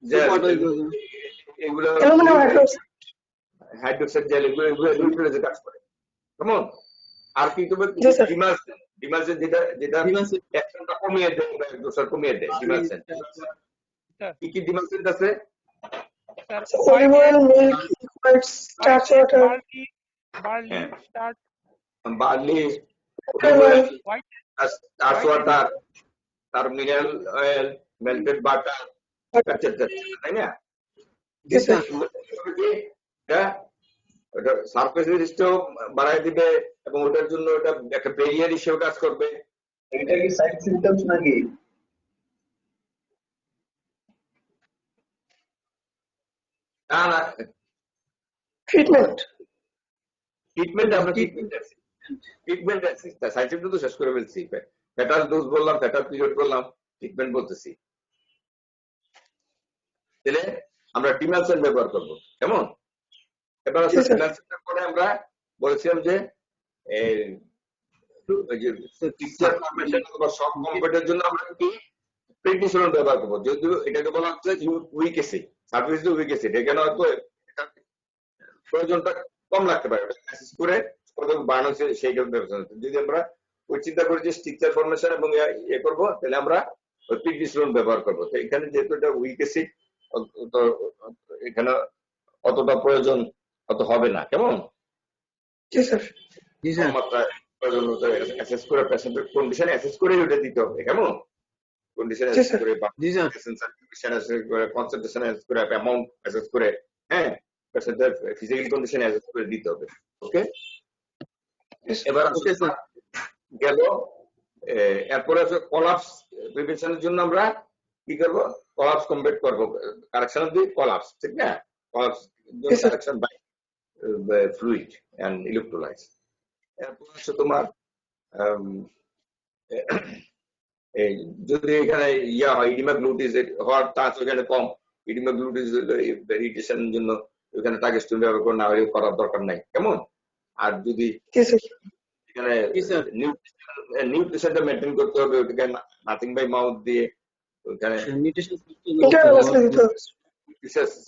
জেল, এগুলো অ্যালুমিনিয়াম হাইড্রোক্সাইড। হাইড্রোক্সাইড জেল, এগুলো নিউট্রালাইজে কাজ করে। কেমন? আর কি করবে, জি স্যার। ডিমালসেন যেটা ডিমালসেন। অ্যাকশনটা কমিয়ে দেয়, দোষার কমিয়ে দেয় ডিমালসেন। কি কি ডিমালসেন আছে? Olive oil, milk, liquid, starch water, হ্যাঁ, start barley, oil, starch water, তার mineral oil, melted butter, etcetera, তাই না? জি স্যার। ওটা সারফেস রেজিস্টও বাড়ায় দিবে এবং ওটার জন্য ওটা একটা ব্যারিয়ার হিসেবে কাজ করবে। এটা কি সাইড সিম্পটমস নাকি? না না, ট্রিটমেন্ট। আমরা ট্রিটমেন্ট আছে, সাইন্টিফিক তো শেষ করে ফেলছি। ফ্যাটাল ডোজ বললাম, ফ্যাটাল পিরিয়ড বললাম, ট্রিটমেন্ট বলতেছি। তাহলে আমরা ডিমালসেন ব্যবহার করবো, কেমন? এবার জি স্যার। ডিমালসেনটা করে আমরা বলেছিলাম যে ওই যে পিকচার ফরমেশন অথবা শক কম্পিউটারের জন্য আমরা কি প্রেডিসন ব্যবহার করবো, যদিও এটাকে বলা হচ্ছে week acid, service week acid. এখানে হয়তো প্রয়োজনটা কম লাগতে পারে, অ্যাসেস করে কত বানানো হচ্ছে সেইটা ব্যবস্থা। যদি আমরা ওই চিন্তা করি যে স্ট্রাকচার ফরমেশন এবং ইয়ে করবো, তাহলে আমরা ওই প্রেডিসন ব্যবহার করবো। তো এখানে যেহেতু এটা উইক অ্যাসিড, তো এখানে অতটা প্রয়োজন অত হবে না, কেমন? জি স্যার। জি স্যার। মাত্রায় প্রয়োজন অ্যাসেস করে পেশেন্টের কন্ডিশন অ্যাসেস করে ওটা দিতে হবে, কেমন? কন্ডিশন জি অ্যাসেস স্যার। করে, জি স্যার। কনসেন্ট্রেশন অ্যাসেস করে, অ্যামাউন্ট অ্যাসেস করে, হ্যাঁ, পেশেন্টের ফিজিক্যাল কন্ডিশন অ্যাসেস করে দিতে হবে। ওকে, এবার ওকে স্যার। গেল। এরপরে আছে কলাপস প্রিভেনশনের জন্য আমরা কি করব, কলাপস কমপ্লিট করব, কারেকশন অফ দি কলাপস, ঠিক না? Collapse correction by fluid and electrolytes. এরপর হচ্ছে তোমার এই যদি এখানে ইয়া হয়, ইডিমাগ্লুটিস হওয়ার চান্স ওখানে কম, ইডিমাগ্লুটিস ইরিটেশনের জন্য ওখানে টাগেস্টিন ব্যবহার করে না হলে করার দরকার নাই, কেমন? আর যদি জি স্যার। এখানে জি স্যার। নিউট্রিশনটা মেনটেন করতে হবে, ওটাকে নাথিং বাই মাউথ দিয়ে ওখানে নিউট্রিশন ইন্টারনাসলি দিতে হবে।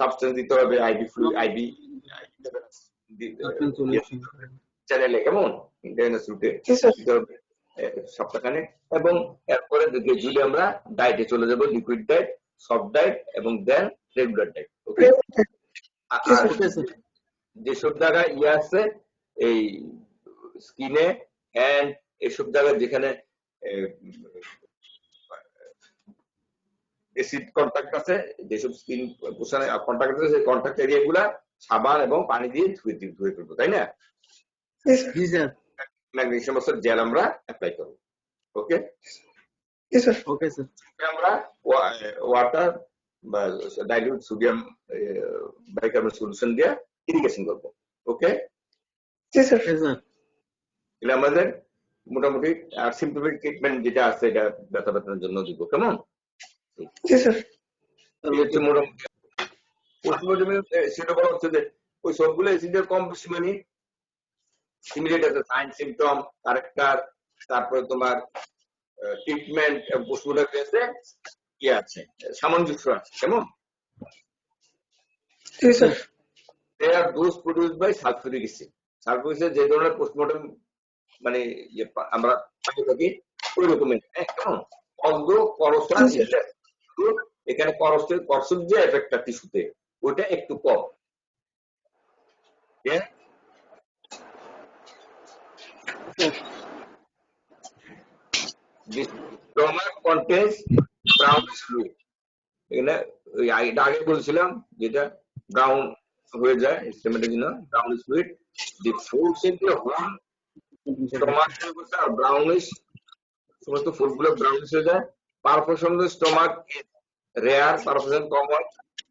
সাবস্টেন্স দিতে হবে, আইবি ফ্লুইড, আইবি সলিউশন। চ্যানেলে, কেমন? ইন্টারনাস রুটে জি স্যার। দিতে হবে সপ্তাহখানে। এবং এরপরে যদি আমরা ডায়েটে চলে যাব, লিকুইড ডায়েট, সফট ডায়েট এবং দেন রেগুলার ডায়েট। ওকে, আর ওকে স্যার। যেসব জায়গায় ইয়ে আছে এই স্কিনে হ্যান্ড, এসব জায়গায় যেখানে অ্যাসিড কন্টাক্ট আছে, যেসব স্কিন পোষণে কন্টাক্ট আছে, সেই কন্টাক্ট এরিয়া গুলা সাবান এবং পানি দিয়ে ধুয়ে ফেলবো, তাই না? জি স্যার। জি স্যার। ম্যাগনেসিয়াম অক্সাইড জেল আমরা অ্যাপ্লাই করবো। ওকে, জি স্যার। Okay sir. আমরা ওয়াটার বা ডাইলিউট সোডিয়াম বাইকার্বনেট সলিউশন দিয়ে ইরিগেশন করবো। ওকে, জি স্যার। Okay sir. এগুলো আমাদের মোটামুটি আর সিম্পটমেটিক ট্রিটমেন্ট যেটা আছে এটা ব্যথা ব্যথার জন্য দিব, কেমন? জি স্যার। এই হচ্ছে মোটামুটি সেটা বলা হচ্ছে যে ওই সবগুলো অ্যাসিডের কম বেশি মানে ইমিডিয়েট আছে, সাইন সিমটম, কারেক্টার, তারপরে তোমার ট্রিটমেন্ট, পোস্টমর্টম আছে, কি আছে, সামঞ্জস্য আছে, কেমন? জি sir. They are dose produced by sulphuric acid. Sulphuric acid যে ধরনের পোস্টমর্টম মানে আমরা পাই থাকি ওই রকমের, কেমন? অগ্র করসন, এখানে করসন যে এফেক্টটা টিস্যুতে ওইটা একটু কম। The stomach contains brownish fluid. এখানে আগে বলছিলাম যেটা ব্রাউন হয়ে যায় স্টোমাকের জন্য, brownish fluid. The foods in the whole stomach আর ব্রাউনিশ, সমস্ত ফুডগুলো ব্রাউনিশ হয়ে যায়। Perforation of the stomach is rare, perforation common,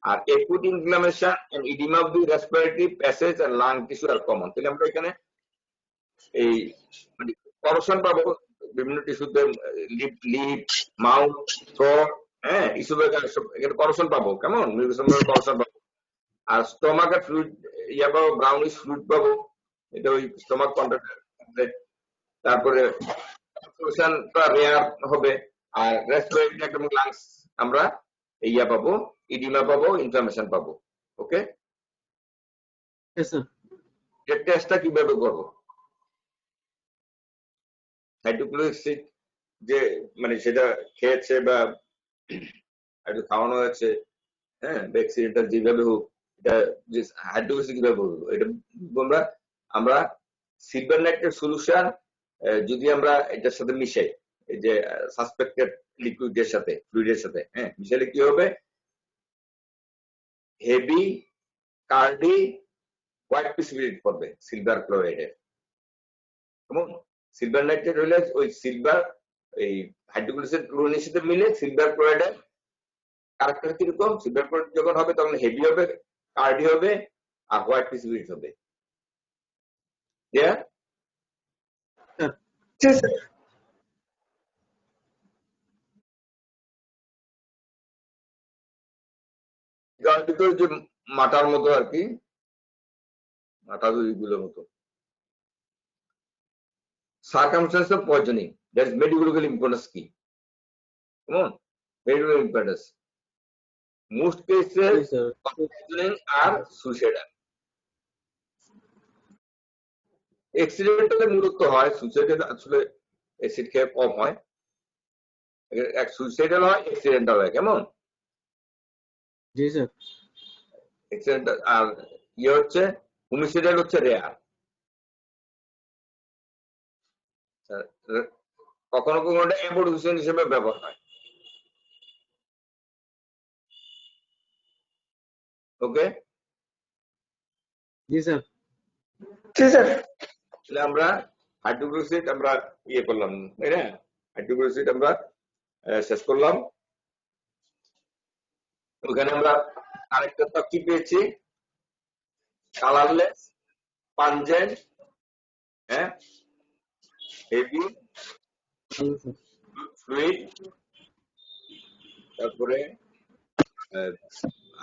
R acute inflammation and edema of the respiratory passage and lung tissue are common. তাহলে আমরা এখানে এই মানে করশন পাবো বিভিন্ন টিস্যুতে, লিপ, মাউথ, থ্রোট, হ্যাঁ, ইসোফেগাস, এখানে করশন পাবো, কেমন করশন পাবো। আর স্টমাক এর ফ্লুইড ইয়া পাবো, ব্রাউনিশ ফ্লুইড পাবো, এটা ওই স্টমাক কন্ট্রাক্ট। তারপরে পারফোরেশনটা রেয়ার হবে, আর রেসপিরেটরি এবং লাংস আমরা ইয়া পাবো, ইডিমা পাবো, ইনফ্লামেশন পাবো। ওকে, এর টেস্টটা কিভাবে করবো? হাইড্রোক্লোরিক অ্যাসিড যে মানে সেটা খেয়েছে বা একটু খাওয়ানো হয়েছে, হ্যাঁ, অ্যাক্সিডেন্টাল যেভাবে হোক, এটা যে হাইড্রোক্লোরিক অ্যাসিড কিভাবে বলবো, এটা আমরা সিলভার নাইট্রেট সলিউশন যদি আমরা এটার সাথে মিশাই, এই যে সাসপেক্টেড লিকুইডের সাথে, ফ্লুইডের সাথে, হ্যাঁ, মিশালে কি হবে? হেভি কার্ডি হোয়াইট প্রিসিপিটেট করবে সিলভার ক্লোরাইডের। কেমন? সিলভার নাইট্রেট হলে ওই সিলভার এই হাইড্রোক্লোরিক ক্লোরিনের সাথে মিলে সিলভার ক্লোরাইডের ক্যারেক্টার কিরকম? সিলভার ক্লোরাইড যখন হবে তখন হেভি হবে, কার্ডি হবে, আর হোয়াইট প্রিসিপিটেট হবে। জি স্যার। যে মাটার মতো আর কি, মাটা গুলোর মতো। Circumstance of poisoning, that is medical importance key. Come on, medical importance. Most cases of poisoning are suicidal. Accidental মূলত হয়, সুইসাইডাল আসলে অ্যাসিড খেয়ে কম হয়। এক সুইসাইডাল হয়, অ্যাক্সিডেন্টাল হয়, কেমন? জি স্যার। অ্যাক্সিডেন্টাল আর ইয়ে হচ্ছে হোমিসাইডাল হচ্ছে রেয়ার। কখনো কখনো এভোলিউশন হিসেবে ব্যবহার হয়। ওকে, জি স্যার। জি স্যার। তাহলে আমরা হাইড্রোক্লোরিক অ্যাসিড আমরা ইয়ে করলাম, তাই না? হাইড্রোক্লোরিক অ্যাসিড আমরা শেষ করলাম। ওখানে আমরা আরেকটা কি পেয়েছি? কালারলেস, পাঞ্জেন্ট, হ্যাঁ, হেভি ফ্লুইড, তারপরে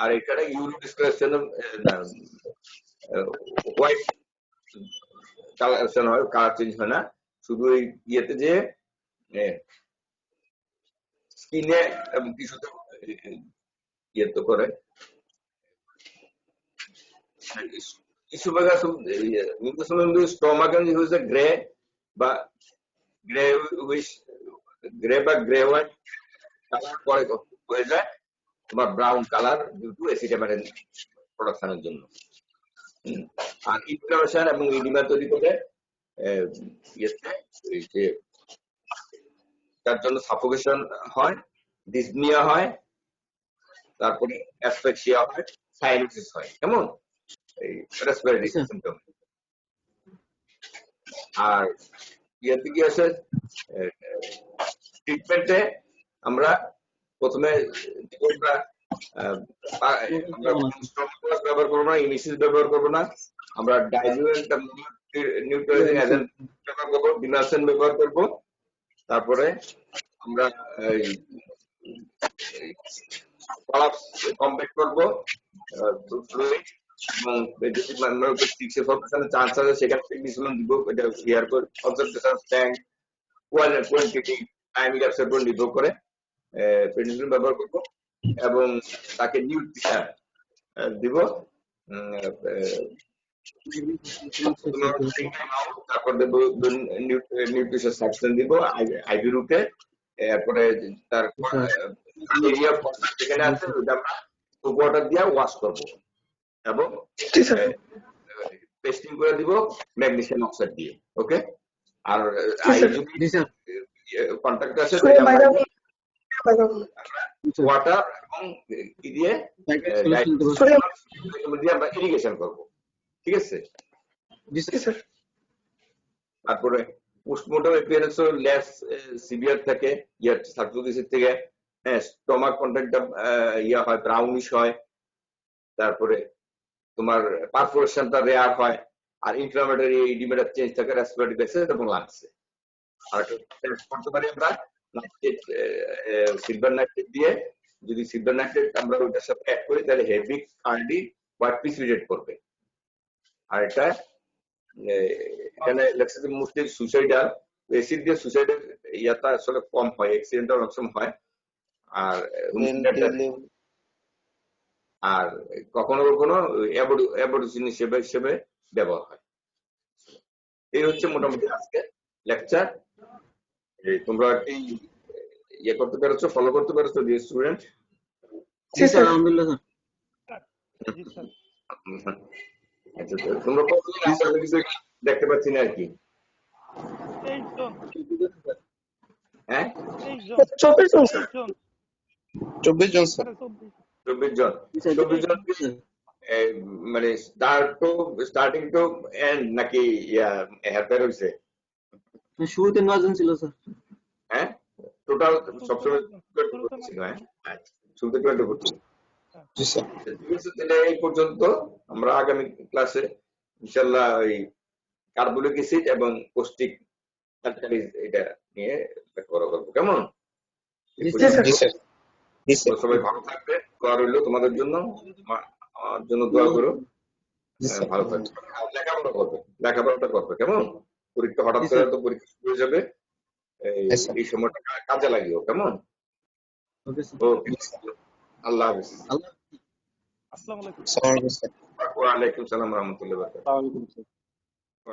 আর এখানে ইউরিক ডিসক্রিপশন হোয়াইট কালার হয়, কালার চেঞ্জ হয় না, শুধু ওই ইয়েতে যে স্কিনে এবং টিস্যুতে ইয়ে তো করে। স্টমাক হচ্ছে গ্রে বা গ্রে হোয়াইট কালার পরে হয়ে যায় তোমার ব্রাউন কালার ডিউ টু অ্যাসিটামাইন প্রোডাকশনের জন্য। আর ইনফ্লামেশন এবং ইডিমা তৈরি করে যে তার জন্য সাফোকেশন হয়, ডিসনিয়া হয়, তারপরে অ্যাসফেক্সিয়া হয়, সাইনোসিস হয়, কেমন? এই রেসপিরেটরি সিম্পটম। আর ইয়েতে কি আছে ট্রিটমেন্টে আমরা প্রথমে ব্যবহার করবো না, ইমিসিস ব্যবহার করবো না, আমরা ডাইলুয়েন্ট নিউট্রালাইজিং এজেন্ট ব্যবহার করবো, ডিমালসেন ব্যবহার করবো। তারপরে আমরা কম্প্যাক্ট করবো ফ্লুইড, এবং চান্স আছে সেখানে প্রেগনেন্সিলিন দিব, এটা ক্লিয়ার করে কনসেন্ট্রেশন ট্যাঙ্ক কোয়ান্টিটি টাইম ইলাপসের উপর নির্ভর করে প্রেগনেন্সিলিন ব্যবহার করবো, এবং তাকে নিউট্রিশন দিব, তারপর দেবো নিউট্রিশন সাবস্টেন্স দিব আইভি রুটে, এরপরে তার এরিয়া যেখানে আছে ওটা আমরা সোপ ওয়াটার দিয়ে ওয়াশ করবো এবং পেস্টিং করে দিব ম্যাগনেসিয়াম অক্সাইড দিয়ে। ওকে, আর কন্ট্যাক্ট আছে ওয়াটার এবং কি দিয়ে আমরা ইরিগেশন করবো, ঠিক আছে? তারপরে পোস্টমর্টম অ্যাপিয়ারেন্স লেস সিভিয়ার থাকে ইয়ার সার্কোডিসিস থেকে। হ্যাঁ, স্টমাক কন্টেন্টটা ইয়া হয়, ব্রাউনিশ হয়। তারপরে তোমার পারফোরেশনটা রেয়ার হয়। আর ইনফ্লামেটরি ইডিমেটার চেঞ্জ থাকে রেসপিরেটরি ভেসেল এবং লাংসে। আর টেস্ট করতে পারি আমরা নাইট্রেট, সিলভার নাইট্রেট দিয়ে। যদি সিলভার নাইট্রেট আমরা ওইটার সাথে অ্যাড করি তাহলে হেভি কার্ডি হোয়াইট প্রিসিপিটেট করবে। আর এটা এখানে লেখছে যে মোস্টলি সুইসাইডাল, অ্যাসিড দিয়ে সুইসাইডের ইয়াটা আসলে কম হয়, অ্যাক্সিডেন্টাল অনেক সময় হয়। আর আর কখনো কখনো অ্যাবডুসিন হিসেবে ব্যবহার হয়। এই হচ্ছে মোটামুটি আজকে লেকচার। তোমরা কি ইয়ে করতে পেরেছো, ফলো করতে পেরেছো ডিয়ার স্টুডেন্ট? জি স্যার, আলহামদুলিল্লাহ স্যার। জি স্যার। আচ্ছা, তোমরা কতজন আসলে কিছু দেখতে পাচ্ছি না আর কি। 23 জন। হ্যাঁ, 23 জন। 24 জন স্যার। 24 জন স্যার। 24 জন। জি স্যার, 24 জন মানে স্টার্টিং টু এন্ড নাকি ইয়া হেল্পার হইছে? শুরুতে 9 জন ছিল স্যার। হ্যাঁ, টোটাল সবসময় 24 ছিল। হ্যাঁ, আচ্ছা, শুরুতে 24 ছিল। জি স্যার। ঠিক আছে, তাহলে এই পর্যন্ত। আমরা আগামী ক্লাসে ইনশাআল্লাহ ওই কার্বলিক অ্যাসিড এবং পৌষ্টিক তরকারি এটা নিয়ে লেখাপড়া করবো। কেমন? জি স্যার। জি স্যার। জি স্যার। তোমরা সবাই ভালো থাকবে, দোয়া রইলো তোমাদের জন্য। আমার জন্য দোয়া করো। জি স্যার। ভালো থাকবে, আর লেখাপড়াটা করবে। কেমন? পরীক্ষা হঠাৎ জি করে স্যার। তো পরীক্ষা শুরু হয়ে যাবে, জি স্যার। এই সময়টা কাজে লাগিও। কেমন? Okay sir. ওকে, আল্লাহ হাফিজ। আল্লাহ আসসালামু আলাইকুম। আসসালামু আলাইকুম স্যার। ওয়ালাইকুম সালাম রহমতুল্লাহ। আসসালামু আলাইকুম স্যার।